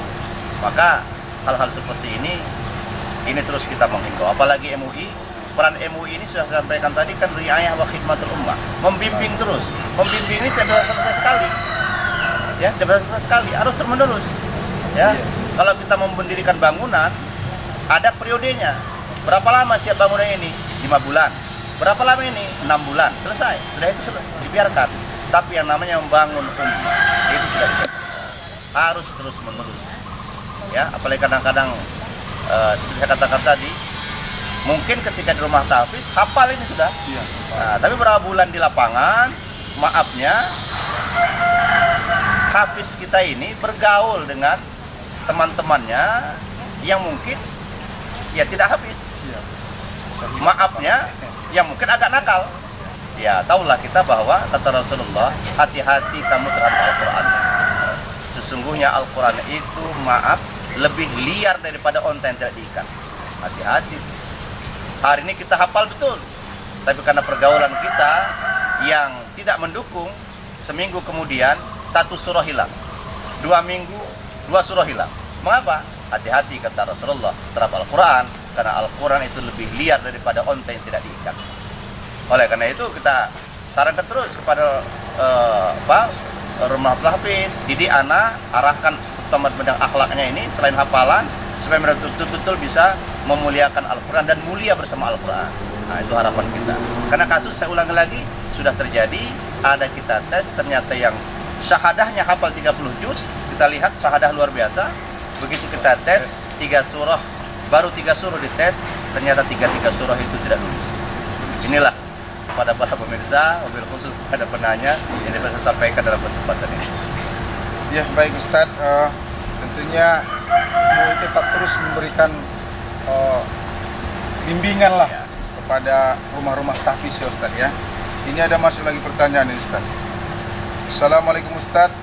Maka hal-hal seperti ini terus kita menghimbau. Apalagi MUI, peran MUI ini sudah saya sampaikan tadi kan riayah wa khidmatul ummah, membimbing terus. Membimbing ini tidak bisa selesai sekali, ya, tidak bisa selesai sekali, harus terus menerus, ya. Kalau kita mendirikan bangunan, ada periodenya. Berapa lama siap bangunan ini? 5 bulan. Berapa lama ini? 6 bulan. Selesai. Sudah itu dibiarkan. Tapi yang namanya membangun ummah itu tidak bisa. Harus terus menerus. Ya, apalagi kadang-kadang seperti saya katakan tadi, mungkin ketika di rumah tahfiz hafal ini sudah. Iya. Nah, tapi berapa bulan di lapangan, maafnya hafiz kita ini bergaul dengan teman-temannya yang mungkin ya tidak habis. Iya. Maafnya yang mungkin agak nakal. Ya, tahulah kita bahwa kata Rasulullah, hati-hati kamu terhadap Al-Quran. Sesungguhnya Al-Quran itu, maaf, lebih liar daripada onta yang tidak diikat. Hati-hati. Hari ini kita hafal betul, tapi karena pergaulan kita yang tidak mendukung, seminggu kemudian 1 surah hilang, 2 minggu 2 surah hilang. Mengapa? Hati-hati kata Rasulullah terhadap Al-Quran, karena Al-Quran itu lebih liar daripada onta yang tidak diikat. Oleh karena itu kita sarankan terus kepada rumah tahfiz, didik anak, arahkan utama bidang akhlaknya ini selain hafalan, supaya mereka betul-betul bisa memuliakan Al-Quran dan mulia bersama Al-Quran. Nah, itu harapan kita. Karena kasus, saya ulangi lagi, sudah terjadi, ada kita tes, ternyata yang syahadahnya hafal 30 juz, kita lihat syahadah luar biasa. Begitu kita tes 3 surah, baru 3 surah dites, ternyata 3 surah itu tidak lulus. Inilah kepada para pemirsa, mobil khusus pada penanya, yang dapat saya sampaikan dalam kesempatan ini. Ya, baik Ustadz, tentunya MUI tetap terus memberikan bimbingan lah kepada rumah-rumah tahfiz ya Ustadz ya. Ini ada masuk lagi pertanyaan ini Ustadz. Assalamualaikum Ustadz,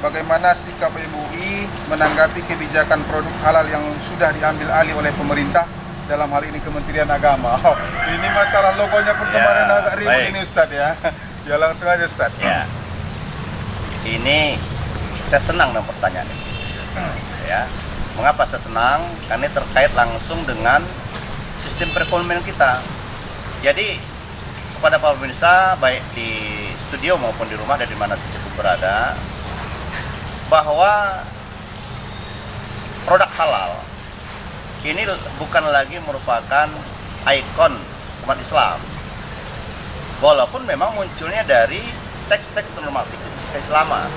bagaimana sikap MUI menanggapi kebijakan produk halal yang sudah diambil alih oleh pemerintah, dalam hal ini Kementerian Agama? Oh, ini masalah logonya pun kemarin agak ribut ini Ustadz ya. Ya langsung aja Ustadz. Ya. Ini saya senang dengan pertanyaan ini. Ya. Mengapa saya senang? Karena ini terkait langsung dengan sistem perekonomian kita. Jadi kepada para pemirsa baik di studio maupun di rumah dari mana saja berada, bahwa produk halal ini bukan lagi merupakan ikon umat Islam, walaupun memang munculnya dari teks-teks normatif keislaman,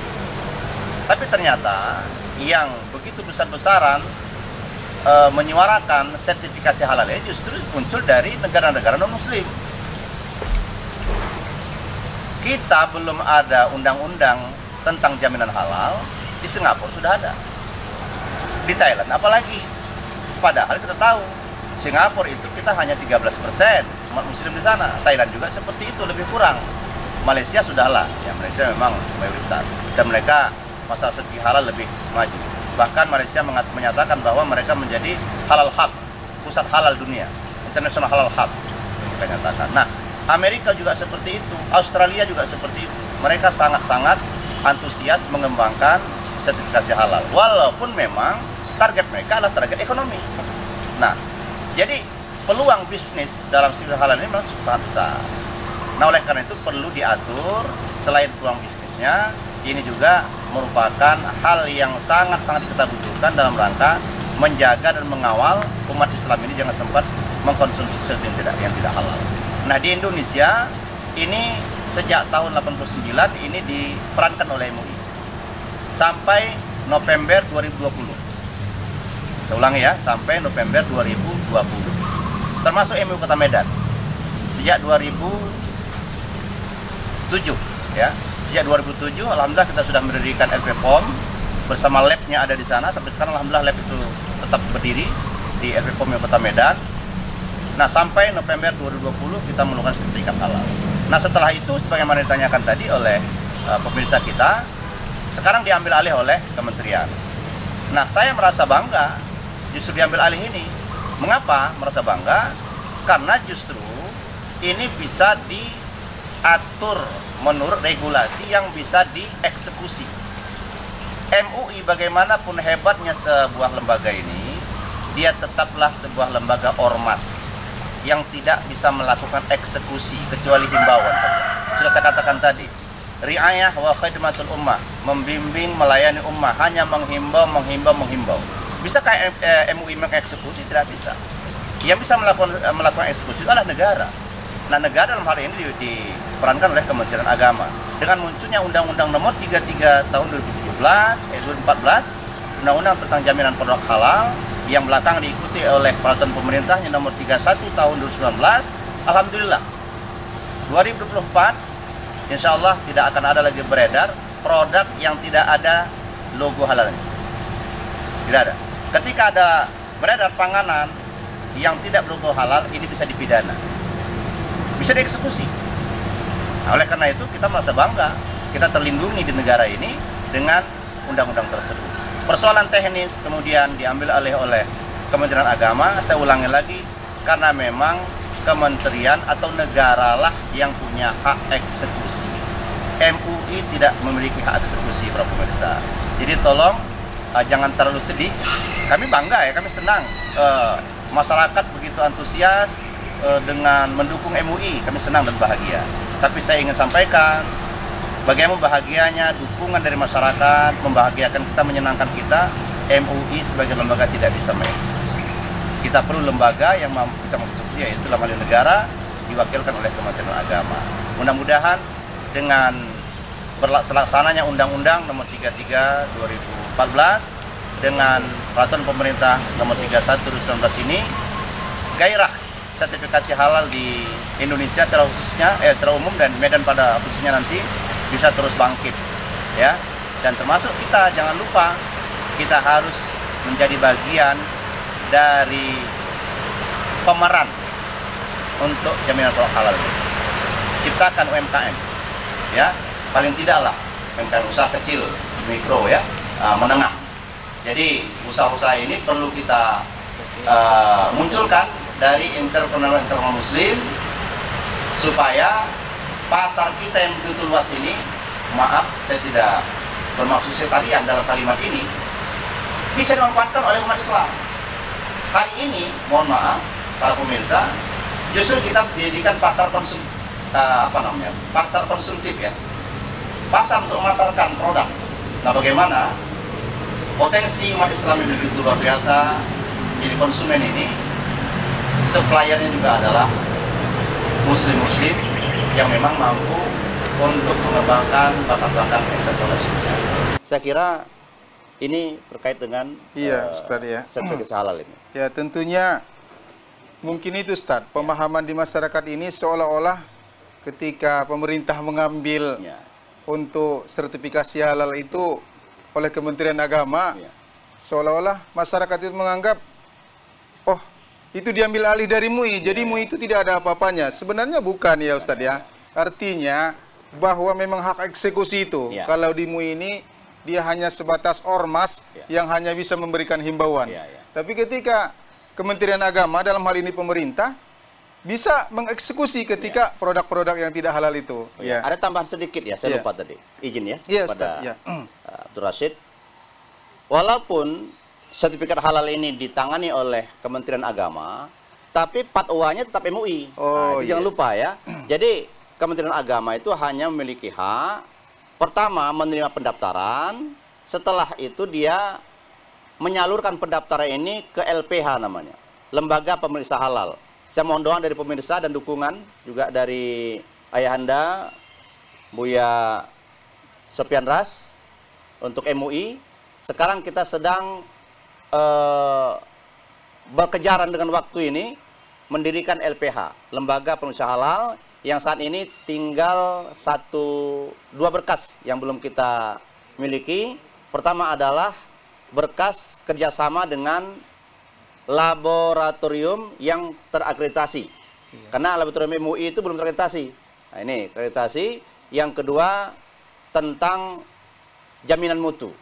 tapi ternyata yang begitu besar-besaran menyuarakan sertifikasi halal ini justru muncul dari negara-negara non-muslim. Kita belum ada undang-undang tentang jaminan halal, di Singapura sudah ada. Di Thailand apalagi. Padahal kita tahu, Singapura itu kita hanya 13% umat muslim di sana. Thailand juga seperti itu, lebih kurang. Malaysia sudahlah, ya Malaysia memang mayoritas. Dan mereka masalah segi halal lebih maju. Bahkan Malaysia menyatakan bahwa mereka menjadi halal hub, pusat halal dunia, international halal hub, mereka nyatakan. Nah, Amerika juga seperti itu, Australia juga seperti itu. Mereka sangat-sangat antusias mengembangkan sertifikasi halal, walaupun memang target mereka adalah target ekonomi. Nah, jadi peluang bisnis dalam sertifikasi halal ini memang sangat besar. Nah, oleh karena itu perlu diatur. Selain peluang bisnisnya, ini juga merupakan hal yang sangat-sangat kita butuhkan dalam rangka menjaga dan mengawal umat Islam ini jangan sempat mengkonsumsi sesuatu yang tidak halal. Nah, di Indonesia ini sejak tahun 89 ini diperankan oleh MUI sampai November 2020. Saya ulangi ya, sampai November 2020. Termasuk MUI Kota Medan. Sejak 2007 ya. Sejak 2007 alhamdulillah kita sudah mendirikan LP-POM bersama lab-nya ada di sana. Sampai sekarang alhamdulillah lab itu tetap berdiri di LP-POM Kota Medan. Nah, sampai November 2020 kita melakukan sertifikat halal. Nah, setelah itu sebagaimana ditanyakan tadi oleh pemirsa kita, sekarang diambil alih oleh kementerian. Nah, saya merasa bangga justru diambil alih ini. Mengapa merasa bangga? Karena justru ini bisa diatur menurut regulasi yang bisa dieksekusi. MUI bagaimanapun hebatnya sebuah lembaga ini, dia tetaplah sebuah lembaga ormas yang tidak bisa melakukan eksekusi kecuali himbauan. Sudah saya katakan tadi, riayah wa khidmatul ummah, membimbing melayani ummah, hanya menghimbau. Bisa kayak MUI mengeksekusi? Tidak bisa. Yang bisa melakukan eksekusi itu adalah negara. Nah, negara dalam hal ini diperankan oleh Kementerian Agama. Dengan munculnya Undang-Undang Nomor 33 Tahun 2014, Undang-Undang tentang Jaminan Produk Halal, yang belakang diikuti oleh peraturan pemerintahnya Nomor 31 Tahun 2019. Alhamdulillah 2024 insya Allah tidak akan ada lagi beredar produk yang tidak ada logo halalnya. Tidak ada. Ketika ada beredar panganan yang tidak berlogo halal, ini bisa dipidana, bisa dieksekusi. Nah, oleh karena itu kita merasa bangga kita terlindungi di negara ini dengan undang-undang tersebut. Persoalan teknis kemudian diambil alih oleh Kementerian Agama. Saya ulangi lagi, karena memang kementerian atau negaralah yang punya hak eksekusi. MUI tidak memiliki hak eksekusi, para pemirsa. Jadi tolong jangan terlalu sedih. Kami bangga ya, kami senang masyarakat begitu antusias dengan mendukung MUI. Kami senang dan bahagia. Tapi saya ingin sampaikan, bagaimana bahagianya dukungan dari masyarakat, membahagiakan kita, menyenangkan kita. MUI sebagai lembaga tidak bisa mengeksekusi. Kita perlu lembaga yang mampu bisa mengeksekusi, yaitu lembaga negara diwakilkan oleh Kementerian Agama. Mudah-mudahan dengan terlaksananya Undang-Undang Nomor 33 2014 dengan peraturan pemerintah Nomor 31 2019 ini, gairah sertifikasi halal di Indonesia secara umum dan Medan pada khususnya nanti bisa terus bangkit ya. Dan termasuk kita, jangan lupa kita harus menjadi bagian dari pemeran untuk jaminan produk halal. Ciptakan UMKM ya, paling tidaklah UMKM usaha kecil, mikro ya, menengah. Jadi usaha-usaha ini perlu kita munculkan dari entrepreneur muslim supaya pasar kita yang begitu luas ini, maaf saya tidak bermaksud sekalian dalam kalimat ini, bisa dimanfaatkan oleh umat Islam. Hari ini, mohon maaf para pemirsa, justru kita dijadikan pasar pasar konsumtif ya, pasar untuk memasarkan produk. Nah, bagaimana potensi umat Islam yang begitu luar biasa, jadi konsumen ini, suppliernya juga adalah muslim-muslim yang memang mampu untuk mengembangkan bakat-bakat entrepreneurship. Saya kira ini terkait dengan Ustaz ya. sertifikasi halal ini. Ya, tentunya mungkin itu Ustaz, pemahaman di masyarakat ini seolah-olah ketika pemerintah mengambil untuk sertifikasi halal itu oleh Kementerian Agama, seolah-olah masyarakat itu menganggap, oh itu diambil alih dari MUI, jadi MUI itu tidak ada apa-apanya. Sebenarnya bukan ya Ustadz ya. Artinya bahwa memang hak eksekusi itu, kalau di MUI ini dia hanya sebatas ormas yang hanya bisa memberikan himbauan. Tapi ketika Kementerian Agama dalam hal ini pemerintah bisa mengeksekusi ketika produk-produk yang tidak halal itu. Ada tambahan sedikit ya, saya lupa tadi. Izin ya kepada Abdul Rashid. Walaupun sertifikat halal ini ditangani oleh Kementerian Agama, tapi fatwanya tetap MUI. Jangan lupa ya. Jadi Kementerian Agama itu hanya memiliki hak pertama menerima pendaftaran, setelah itu dia menyalurkan pendaftaran ini ke LPH namanya, Lembaga Pemeriksa Halal. Saya mohon doa dari pemirsa dan dukungan juga dari ayahanda Buya Sopian Ras untuk MUI. Sekarang kita sedang berkejaran dengan waktu ini mendirikan LPH, Lembaga Pemeriksa Halal, yang saat ini tinggal 2 berkas yang belum kita miliki. Pertama adalah berkas kerjasama dengan laboratorium yang terakreditasi, karena laboratorium MUI itu belum terakreditasi. Nah, ini akreditasi. Yang kedua tentang jaminan mutu.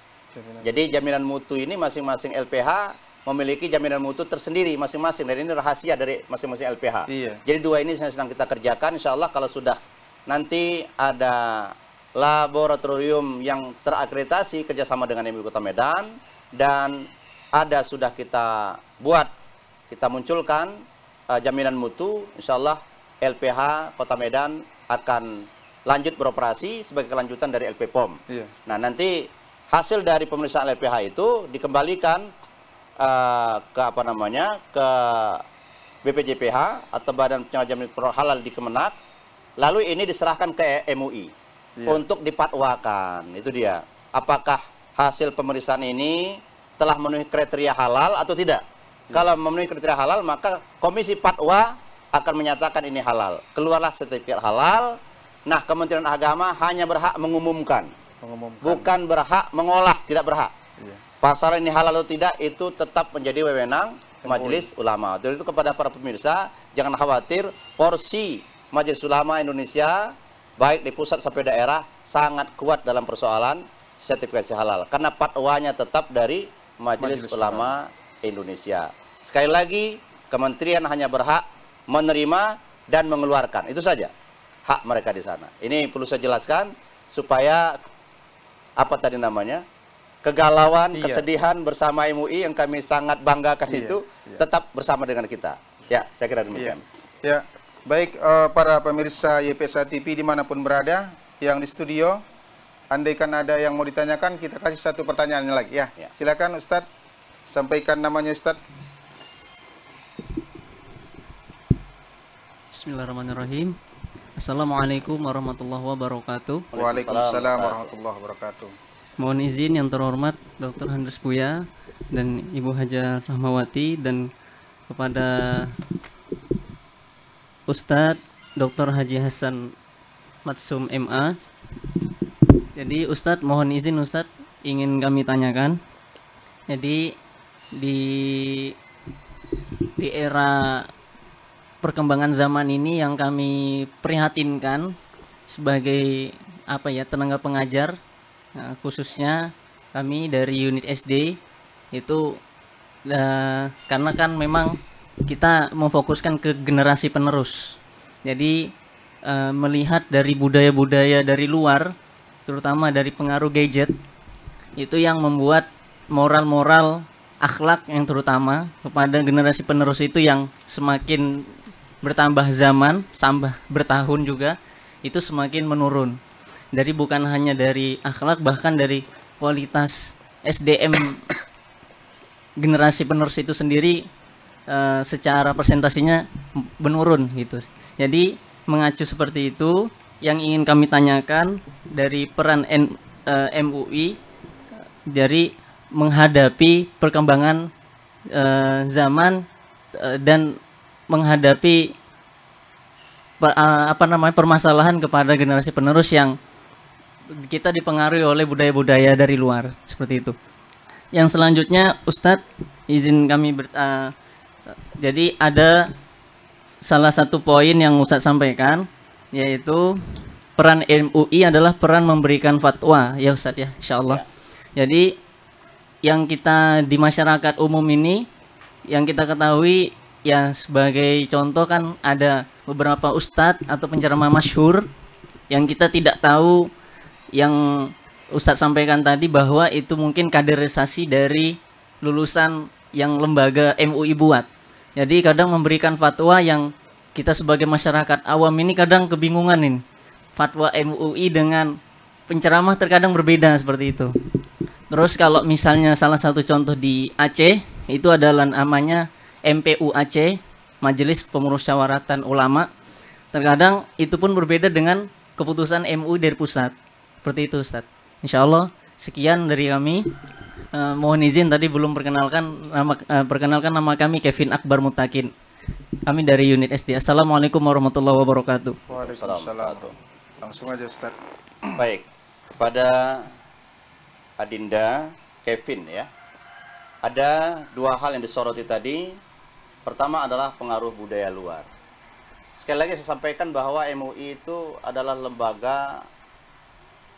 Jadi jaminan mutu ini masing-masing LPH memiliki jaminan mutu tersendiri masing-masing, dan ini rahasia dari masing-masing LPH. Jadi 2 ini sedang kita kerjakan. Insya Allah kalau sudah nanti ada laboratorium yang terakreditasi kerjasama dengan MUI Kota Medan, dan ada sudah kita buat, kita munculkan jaminan mutu, insya Allah LPH Kota Medan akan lanjut beroperasi sebagai kelanjutan dari LP POM. Nah, nanti hasil dari pemeriksaan LPH itu dikembalikan ke ke BPJPH atau Badan Penyelenggara Jaminan Halal di Kemenak, lalu ini diserahkan ke MUI untuk dipatwakan. Itu dia, apakah hasil pemeriksaan ini telah memenuhi kriteria halal atau tidak. Kalau memenuhi kriteria halal, maka Komisi Fatwa akan menyatakan ini halal. Keluarlah sertifikat halal. Nah, Kementerian Agama hanya berhak mengumumkan. Bukan berhak mengolah, tidak berhak. Pasal ini halal atau tidak itu tetap menjadi wewenang Majelis Ulama. Jadi itu kepada para pemirsa, jangan khawatir, porsi Majelis Ulama Indonesia baik di pusat sampai daerah sangat kuat dalam persoalan sertifikasi halal, karena fatwanya tetap dari Majelis Ulama Indonesia. Sekali lagi, kementerian hanya berhak menerima dan mengeluarkan. Itu saja hak mereka di sana. Ini perlu saya jelaskan supaya kegalauan, kesedihan bersama MUI yang kami sangat banggakan itu tetap bersama dengan kita. Ya, saya kira demikian. Baik, para pemirsa YPSA TV dimanapun berada, yang di studio, andaikan ada yang mau ditanyakan, kita kasih satu pertanyaan lagi. Silakan Ustadz, sampaikan namanya Ustadz. Bismillahirrahmanirrahim. Assalamualaikum warahmatullahi wabarakatuh. Waalaikumsalam warahmatullahi wabarakatuh. Mohon izin yang terhormat Dr. Handres Buya dan Ibu Hajar Rahmawati, dan kepada Ustadz Dr. Haji Hasan Matsum MA. Jadi Ustadz, mohon izin Ustadz, ingin kami tanyakan. Jadi di era perkembangan zaman ini yang kami prihatinkan sebagai tenaga pengajar, khususnya kami dari unit SD itu, karena kan memang kita memfokuskan ke generasi penerus. Jadi melihat dari budaya-budaya dari luar, terutama dari pengaruh gadget, itu yang membuat moral-moral akhlak yang terutama kepada generasi penerus itu yang semakin bertambah zaman, tambah bertahun juga, itu semakin menurun. Dari bukan hanya dari akhlak, bahkan dari kualitas SDM generasi penerus itu sendiri secara presentasinya menurun gitu. Jadi mengacu seperti itu, yang ingin kami tanyakan dari peran MUI dari menghadapi perkembangan zaman dan menghadapi permasalahan kepada generasi penerus yang kita dipengaruhi oleh budaya-budaya dari luar seperti itu. Yang selanjutnya Ustadz izin kami jadi ada salah satu poin yang Ustadz sampaikan, yaitu peran MUI adalah peran memberikan fatwa ya Ustadz ya, insyaallah. Jadi yang kita di masyarakat umum ini yang kita ketahui ya, sebagai contoh kan ada beberapa ustadz atau penceramah masyhur yang kita tidak tahu, yang Ustadz sampaikan tadi bahwa itu mungkin kaderisasi dari lulusan yang lembaga MUI buat. Jadi kadang memberikan fatwa yang kita sebagai masyarakat awam ini kadang kebingungan ini. Fatwa MUI dengan penceramah terkadang berbeda seperti itu. Terus kalau misalnya salah satu contoh di Aceh, itu adalah namanya MPU Aceh, Majelis Pemusyawaratan Ulama. Terkadang itu pun berbeda dengan keputusan MUI dari pusat. Seperti itu Ustaz. Insyaallah sekian dari kami. Mohon izin tadi belum perkenalkan nama kami Kevin Akbar Mutakin. Kami dari unit SD. Assalamualaikum warahmatullahi wabarakatuh. Waalaikumsalam. Langsung aja Ustaz. Baik, kepada Adinda Kevin ya, ada dua hal yang disoroti tadi. Pertama adalah pengaruh budaya luar. Sekali lagi saya sampaikan bahwa MUI itu adalah lembaga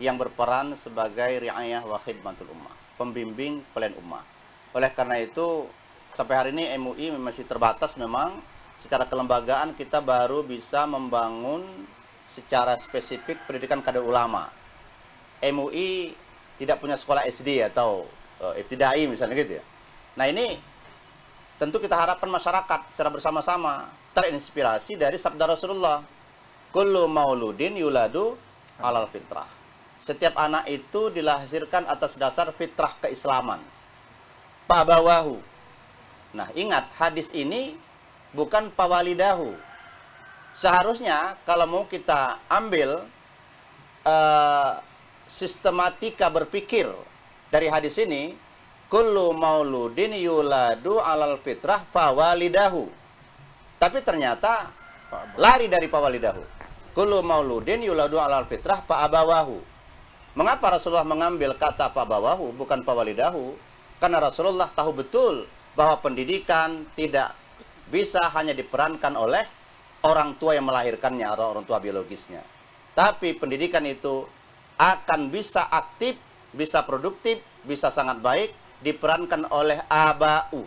yang berperan sebagai riayah wa khidmatul ummah, pembimbing pelayan ummah. Oleh karena itu sampai hari ini MUI masih terbatas memang secara kelembagaan, kita baru bisa membangun secara spesifik pendidikan kader ulama. MUI tidak punya sekolah SD atau ibtidai misalnya gitu ya. Nah ini tentu kita harapkan masyarakat secara bersama-sama terinspirasi dari sabda Rasulullah, kullu mauludin yuladu alal fitrah. Setiap anak itu dilahirkan atas dasar fitrah keislaman. Pabawahu. Nah ingat, hadis ini bukan pawalidahu. Seharusnya kalau mau kita ambil sistematika berpikir dari hadis ini, kullu mauludin yuladu alal fitrah pawalidahu. Tapi ternyata lari dari pawalidahu. Kullu mauludin yuladu alal fitrah pa'abawahu. Mengapa Rasulullah mengambil kata pa'abawahu bukan pawalidahu? Karena Rasulullah tahu betul bahwa pendidikan tidak bisa hanya diperankan oleh orang tua yang melahirkannya atau orang tua biologisnya. Tapi pendidikan itu akan bisa aktif, bisa produktif, bisa sangat baik diperankan oleh aba'u,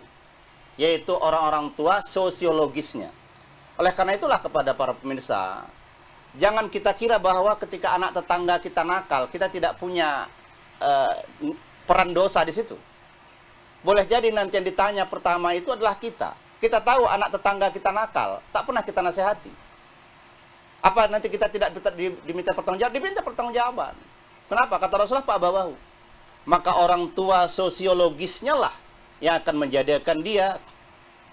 yaitu orang-orang tua sosiologisnya. Oleh karena itulah kepada para pemirsa, jangan kita kira bahwa ketika anak tetangga kita nakal, kita tidak punya peran dosa di situ. Boleh jadi nanti yang ditanya pertama itu adalah kita. Kita tahu anak tetangga kita nakal, tak pernah kita nasihati. Apa nanti kita tidak diminta pertanggungjawab? Diminta pertanggungjawaban. Kenapa? Kata Rasulullah Pak Bawahu. Maka orang tua sosiologisnya lah yang akan menjadikan dia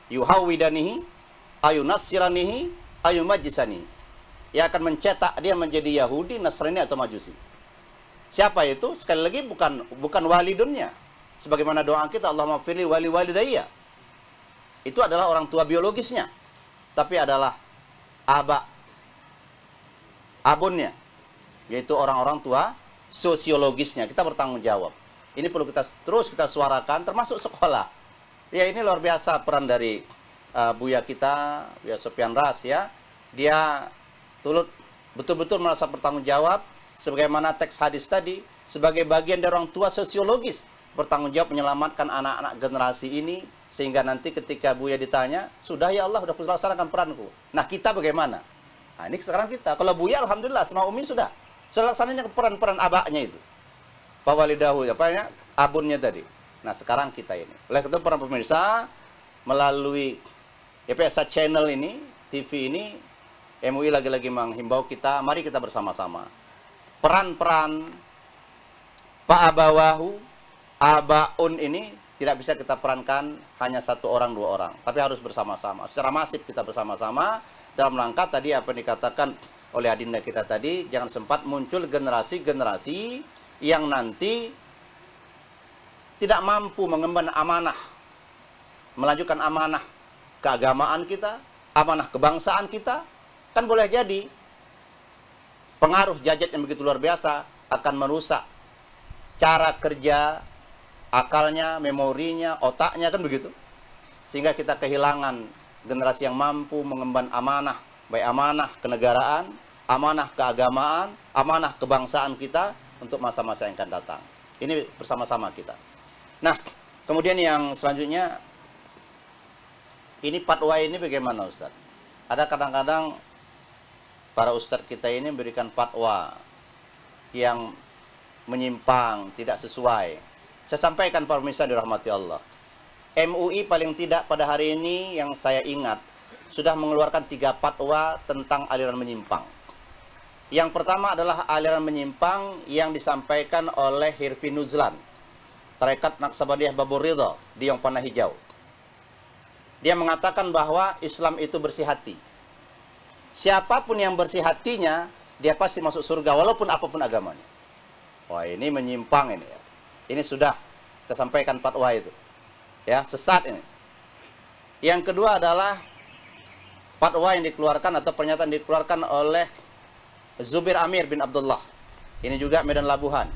yuhawidanihi, ayunassiranihi, ayumajisanihi. Yang akan mencetak dia menjadi Yahudi, Nasrani atau Majusi. Siapa itu? Sekali lagi bukan walidunnya. Sebagaimana doa kita, Allahumma firli wali walidayya. Itu adalah orang tua biologisnya. Tapi adalah abunnya, yaitu orang-orang tua sosiologisnya. Kita bertanggung jawab. Ini perlu terus kita suarakan, termasuk sekolah. Ya ini luar biasa peran dari Buya kita, Buya Sofyan Ras ya. Dia betul-betul merasa bertanggung jawab, sebagaimana teks hadis tadi, sebagai bagian dari orang tua sosiologis, bertanggung jawab menyelamatkan anak-anak generasi ini, sehingga nanti ketika Buya ditanya, sudah ya Allah, sudah laksanakan peranku. Nah kita bagaimana? Nah ini sekarang kita, kalau Buya alhamdulillah, sama Umi sudah laksananya peran-peran abaknya itu. Pak Walidahu, apanya? Abunnya tadi. Nah sekarang kita ini. Oleh itu para pemirsa, melalui YPSA Channel ini, TV ini, MUI lagi-lagi menghimbau kita, mari kita bersama-sama. Peran-peran Pak Abawahu, Abaun ini tidak bisa kita perankan hanya satu orang, dua orang. Tapi harus bersama-sama. Secara masif kita bersama-sama dalam rangka tadi apa yang dikatakan oleh adinda kita tadi, jangan sempat muncul generasi-generasi yang nanti tidak mampu mengemban amanah, melanjutkan amanah keagamaan kita, amanah kebangsaan kita, kan boleh jadi pengaruh jajat yang begitu luar biasa akan merusak cara kerja, akalnya, memorinya, otaknya, kan begitu. Sehingga kita kehilangan generasi yang mampu mengemban amanah, baik amanah kenegaraan, amanah keagamaan, amanah kebangsaan kita untuk masa-masa yang akan datang. Ini bersama-sama kita. Nah, kemudian yang selanjutnya, ini fatwa ini bagaimana Ustaz? Ada kadang-kadang para ustadz kita ini memberikan fatwa yang menyimpang, tidak sesuai. Saya sampaikan para pemirsa dirahmati Allah. MUI paling tidak pada hari ini yang saya ingat sudah mengeluarkan 3 fatwa tentang aliran menyimpang. Yang pertama adalah aliran menyimpang yang disampaikan oleh Hirfi Nuzlan, Tarekat Naqsabandiyah Babur Ridha di Yang Panah Hijau. Dia mengatakan bahwa Islam itu bersih hati. Siapapun yang bersih hatinya, dia pasti masuk surga walaupun apapun agamanya. Wah, ini menyimpang ini ya. Ini sudah kita sampaikan fatwa itu. Ya, sesat ini. Yang kedua adalah fatwa yang dikeluarkan atau pernyataan dikeluarkan oleh Zubir Amir bin Abdullah. Ini juga Medan Labuhan.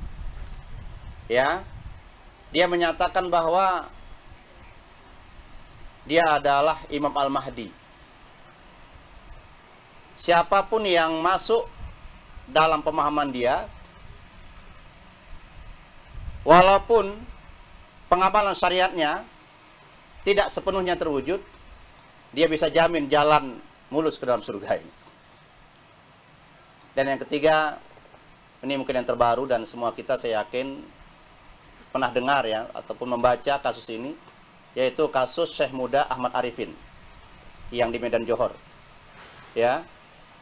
Ya. Dia menyatakan bahwa dia adalah Imam Al-Mahdi. Siapapun yang masuk dalam pemahaman dia, walaupun pengamalan syariatnya tidak sepenuhnya terwujud, dia bisa jamin jalan mulus ke dalam surga ini. Dan yang ketiga, ini mungkin yang terbaru dan semua kita saya yakin pernah dengar ya, ataupun membaca kasus ini, yaitu kasus Syekh Muda Ahmad Arifin yang di Medan Johor. Ya,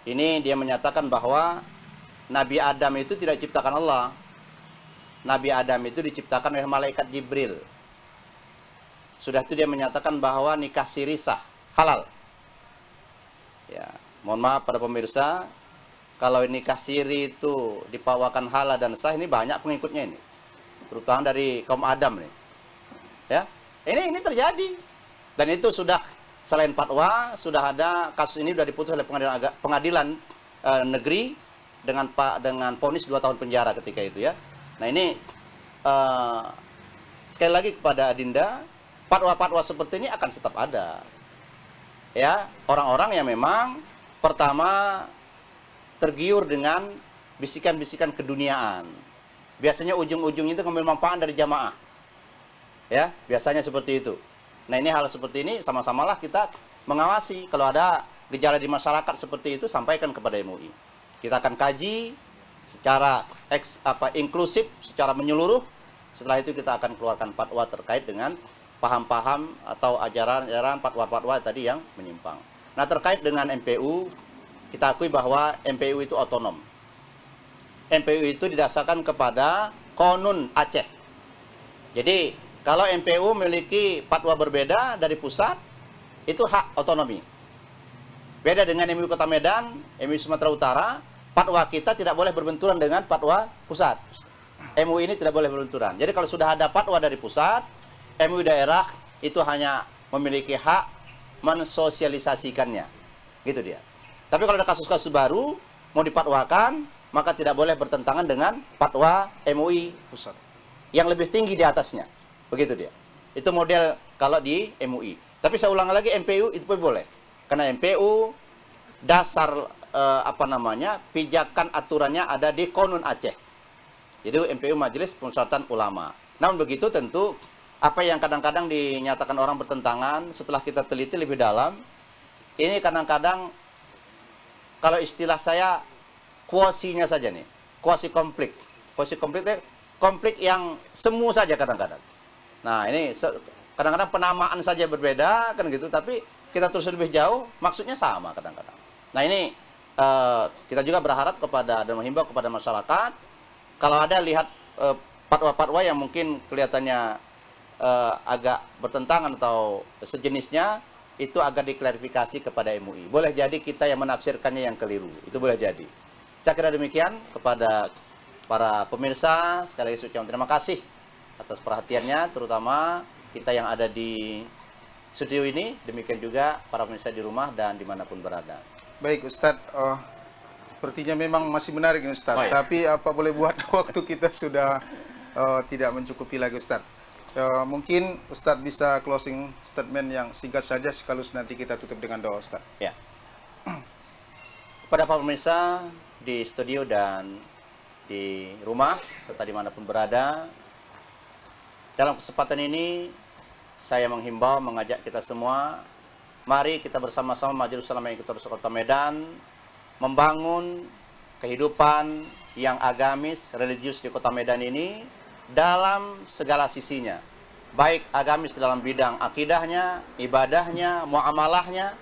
ini dia menyatakan bahwa Nabi Adam itu tidak diciptakan Allah. Nabi Adam itu diciptakan oleh malaikat Jibril. Sudah itu dia menyatakan bahwa nikah siri sah, halal. Ya, mohon maaf pada pemirsa, kalau nikah siri itu dipawakan halal dan sah, ini banyak pengikutnya ini, terutama dari kaum Adam nih. Ya, ini terjadi, dan itu sudah selain fatwa, sudah ada kasus ini sudah diputus oleh pengadilan negeri dengan vonis 2 tahun penjara ketika itu ya. Nah ini sekali lagi kepada Adinda, fatwa-fatwa seperti ini akan tetap ada. Ya, orang-orang yang memang pertama tergiur dengan bisikan-bisikan keduniaan. Biasanya ujung-ujungnya itu ngambil manfaat dari jamaah. Ya, biasanya seperti itu. Nah ini hal seperti ini sama-samalah kita mengawasi. Kalau ada gejala di masyarakat seperti itu, sampaikan kepada MUI. Kita akan kaji secara inklusif, secara menyeluruh. Setelah itu kita akan keluarkan fatwa terkait dengan paham-paham atau ajaran-ajaran fatwa-fatwa tadi yang menyimpang. Nah terkait dengan MPU, kita akui bahwa MPU itu otonom. MPU itu didasarkan kepada Konun Aceh. Jadi kalau MPU memiliki fatwa berbeda dari pusat, itu hak otonomi. Beda dengan MUI Kota Medan, MUI Sumatera Utara, fatwa kita tidak boleh berbenturan dengan fatwa pusat. MUI ini tidak boleh berbenturan. Jadi kalau sudah ada fatwa dari pusat, MUI daerah itu hanya memiliki hak mensosialisasikannya. Gitu dia. Tapi kalau ada kasus-kasus baru, mau dipatwakan, maka tidak boleh bertentangan dengan fatwa MUI Pusat yang lebih tinggi di atasnya. Begitu dia. Itu model kalau di MUI. Tapi saya ulang lagi, MPU itu pun boleh. Karena MPU dasar pijakan aturannya ada di Konun Aceh. Jadi MPU Majelis Pemusatan Ulama. Namun begitu tentu apa yang kadang-kadang dinyatakan orang bertentangan, setelah kita teliti lebih dalam, ini kadang-kadang kalau istilah saya kuasinya saja nih, kuasi konflik. Kuasi konflik konflik yang semu saja kadang-kadang. Nah ini kadang-kadang penamaan saja berbeda kan gitu, tapi kita terus lebih jauh maksudnya sama kadang-kadang. Nah ini kita juga berharap kepada dan menghimbau kepada masyarakat, kalau ada lihat fatwa-fatwa yang mungkin kelihatannya agak bertentangan atau sejenisnya, itu agar diklarifikasi kepada MUI. Boleh jadi kita yang menafsirkannya yang keliru, itu boleh jadi. Saya kira demikian. Kepada para pemirsa sekali lagi saya ucapkan terima kasih atas perhatiannya, terutama kita yang ada di studio ini, demikian juga para pemirsa di rumah dan dimanapun berada. Baik Ustadz, sepertinya memang masih menarik ini Ustadz, Oh, iya. tapi apa boleh buat waktu kita sudah tidak mencukupi lagi Ustadz. Mungkin Ustadz bisa closing statement yang singkat saja, sekaligus nanti kita tutup dengan doa Ustadz. Ya. Kepada para pemirsa di studio dan di rumah, serta dimanapun berada, dalam kesempatan ini saya menghimbau, mengajak kita semua, mari kita bersama-sama Majelis Ulama Ingkut Kota Medan membangun kehidupan yang agamis, religius di Kota Medan ini dalam segala sisinya. Baik agamis dalam bidang akidahnya, ibadahnya, muamalahnya.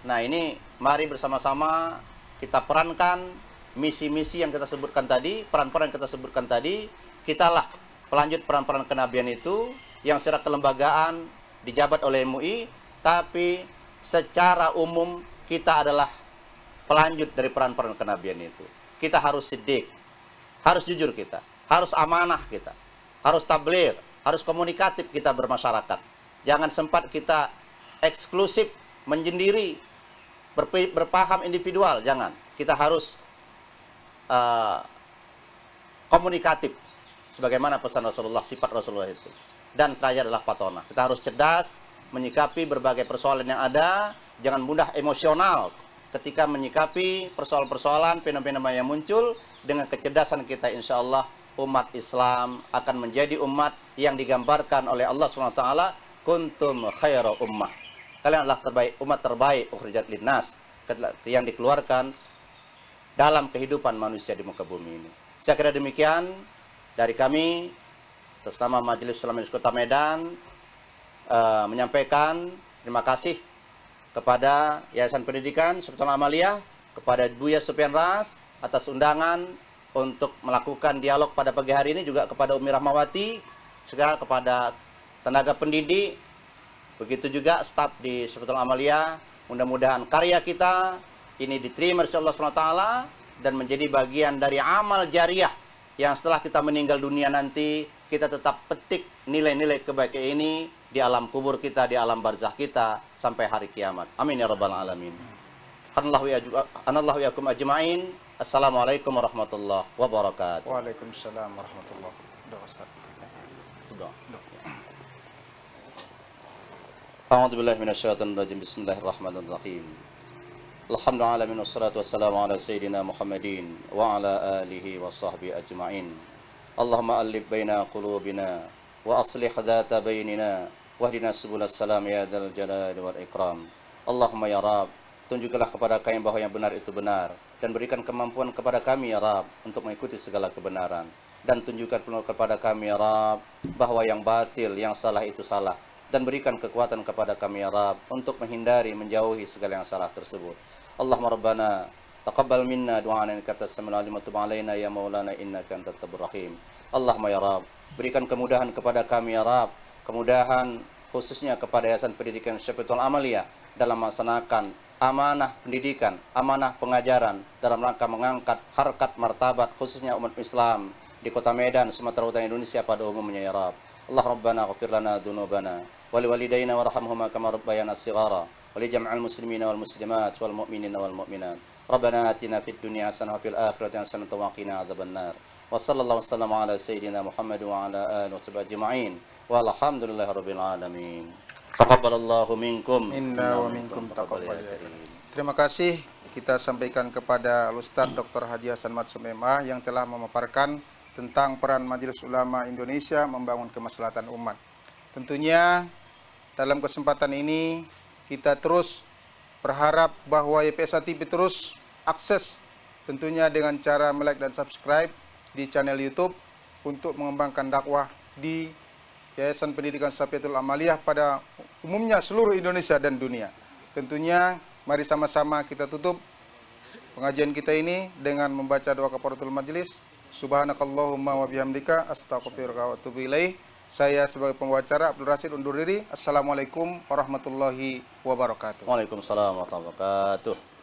Nah ini mari bersama-sama kita perankan misi-misi yang kita sebutkan tadi, peran-peran yang kita sebutkan tadi, kitalah pelanjut peran-peran kenabian itu yang secara kelembagaan dijabat oleh MUI, tapi secara umum kita adalah pelanjut dari peran-peran kenabian itu. Kita harus sidik, harus jujur kita, harus amanah kita, harus tabligh, harus komunikatif kita bermasyarakat. Jangan sempat kita eksklusif, menyendiri, berpaham individual, jangan. Kita harus komunikatif, sebagaimana pesan Rasulullah, sifat Rasulullah itu. Dan terakhir adalah patona. Kita harus cerdas menyikapi berbagai persoalan yang ada, jangan mudah emosional ketika menyikapi persoalan-persoalan, fenomena yang muncul. Dengan kecerdasan kita, insya Allah umat Islam akan menjadi umat yang digambarkan oleh Allah SWT, kuntum khaira ummah, kalian adalah terbaik, umat terbaik ukhrijat linnas, yang dikeluarkan dalam kehidupan manusia di muka bumi ini. Saya kira demikian dari kami atas nama Majelis Ulama Kota Medan, menyampaikan terima kasih kepada Yayasan Pendidikan Syafiatul Amaliyah, kepada Buya Sufyan Ras atas undangan untuk melakukan dialog pada pagi hari ini, juga kepada Umi Rahmawati, segala kepada tenaga pendidik, begitu juga staf di Syafiatul Amaliyah. Mudah-mudahan karya kita ini diterima oleh Allah SWT dan menjadi bagian dari amal jariah yang setelah kita meninggal dunia nanti kita tetap petik nilai-nilai kebaikan ini di alam kubur kita, di alam barzakh kita sampai hari kiamat. Amin ya rabbal alamin. Anallahu yakum ajma'in. Assalamualaikum warahmatullahi wabarakatuh. Waalaikumsalam warahmatullahi wabarakatuh. A'udzu billahi minasyaitonir rajim. Bismillahirrahmanirrahim. Alhamdulillah wassalatu wassalamu ala sayyidina Muhammadin wa ala alihi wa sahbihi ajma'in. Allahumma alif baina qulubina wa aslih dhata bainina wahdina subulas salam ya dzal jalali wal ikram. Allahumma ya Rabb, tunjukkanlah kepada kami bahwa yang benar itu benar dan berikan kemampuan kepada kami ya Rabb untuk mengikuti segala kebenaran, dan tunjukkan kepada kami ya Rabb bahwa yang batil, yang salah itu salah, dan berikan kekuatan kepada kami ya Rabb untuk menghindari, menjauhi segala yang salah tersebut. Allahumma rabbana taqabbal minna du'ana innaka tas-sami'ul 'alim wa tub 'alaina ya maulana innaka antat tawwabur rahim. Allahumma ya Rabb, berikan kemudahan kepada kami ya Rabb, kemudahan khususnya kepada Yayasan Pendidikan Syafiatul Amaliyah dalam melaksanakan amanah pendidikan, amanah pengajaran dalam rangka mengangkat harkat martabat khususnya umat Islam di Kota Medan, Sumatera Utara, Indonesia pada umumnya ya Rabb. Allah Rabbana ghafir lana dzunubana wa liwalidayna warhamhuma kama rabbayana shighara wa li jam'il muslimina wal muslimat wal mu'minina wal mu'minat. Rabbana atina fid dunya hasanah wa fil akhirati hasanah wa qina adzabannar. Wa sallallahu wasallam ala sayyidina Muhammad wa ala alihi wa sahbihi ajma'in. Walhamdulillahirabbil alamin. Taqabbalallahu minkum Inna wa minkum taqabbal ya karim. Terima kasih kita sampaikan kepada Ustadz Dr. Haji Hasan Matsum MA yang telah memaparkan tentang peran Majelis Ulama Indonesia membangun kemaslahatan umat. Tentunya dalam kesempatan ini kita terus berharap bahwa YPSA TV terus akses tentunya dengan cara like dan subscribe di channel YouTube untuk mengembangkan dakwah di Yayasan Pendidikan Syafiatul Amaliyah pada umumnya seluruh Indonesia dan dunia. Tentunya mari sama-sama kita tutup pengajian kita ini dengan membaca doa kafaratul majelis. Subhanakallahumma wa bihamdika astaghfiruka wa atubu ilaih. Saya sebagai pembawa Abdul Rasid undur diri. Assalamualaikum warahmatullahi wabarakatuh. Waalaikumsalam warahmatullahi wabarakatuh.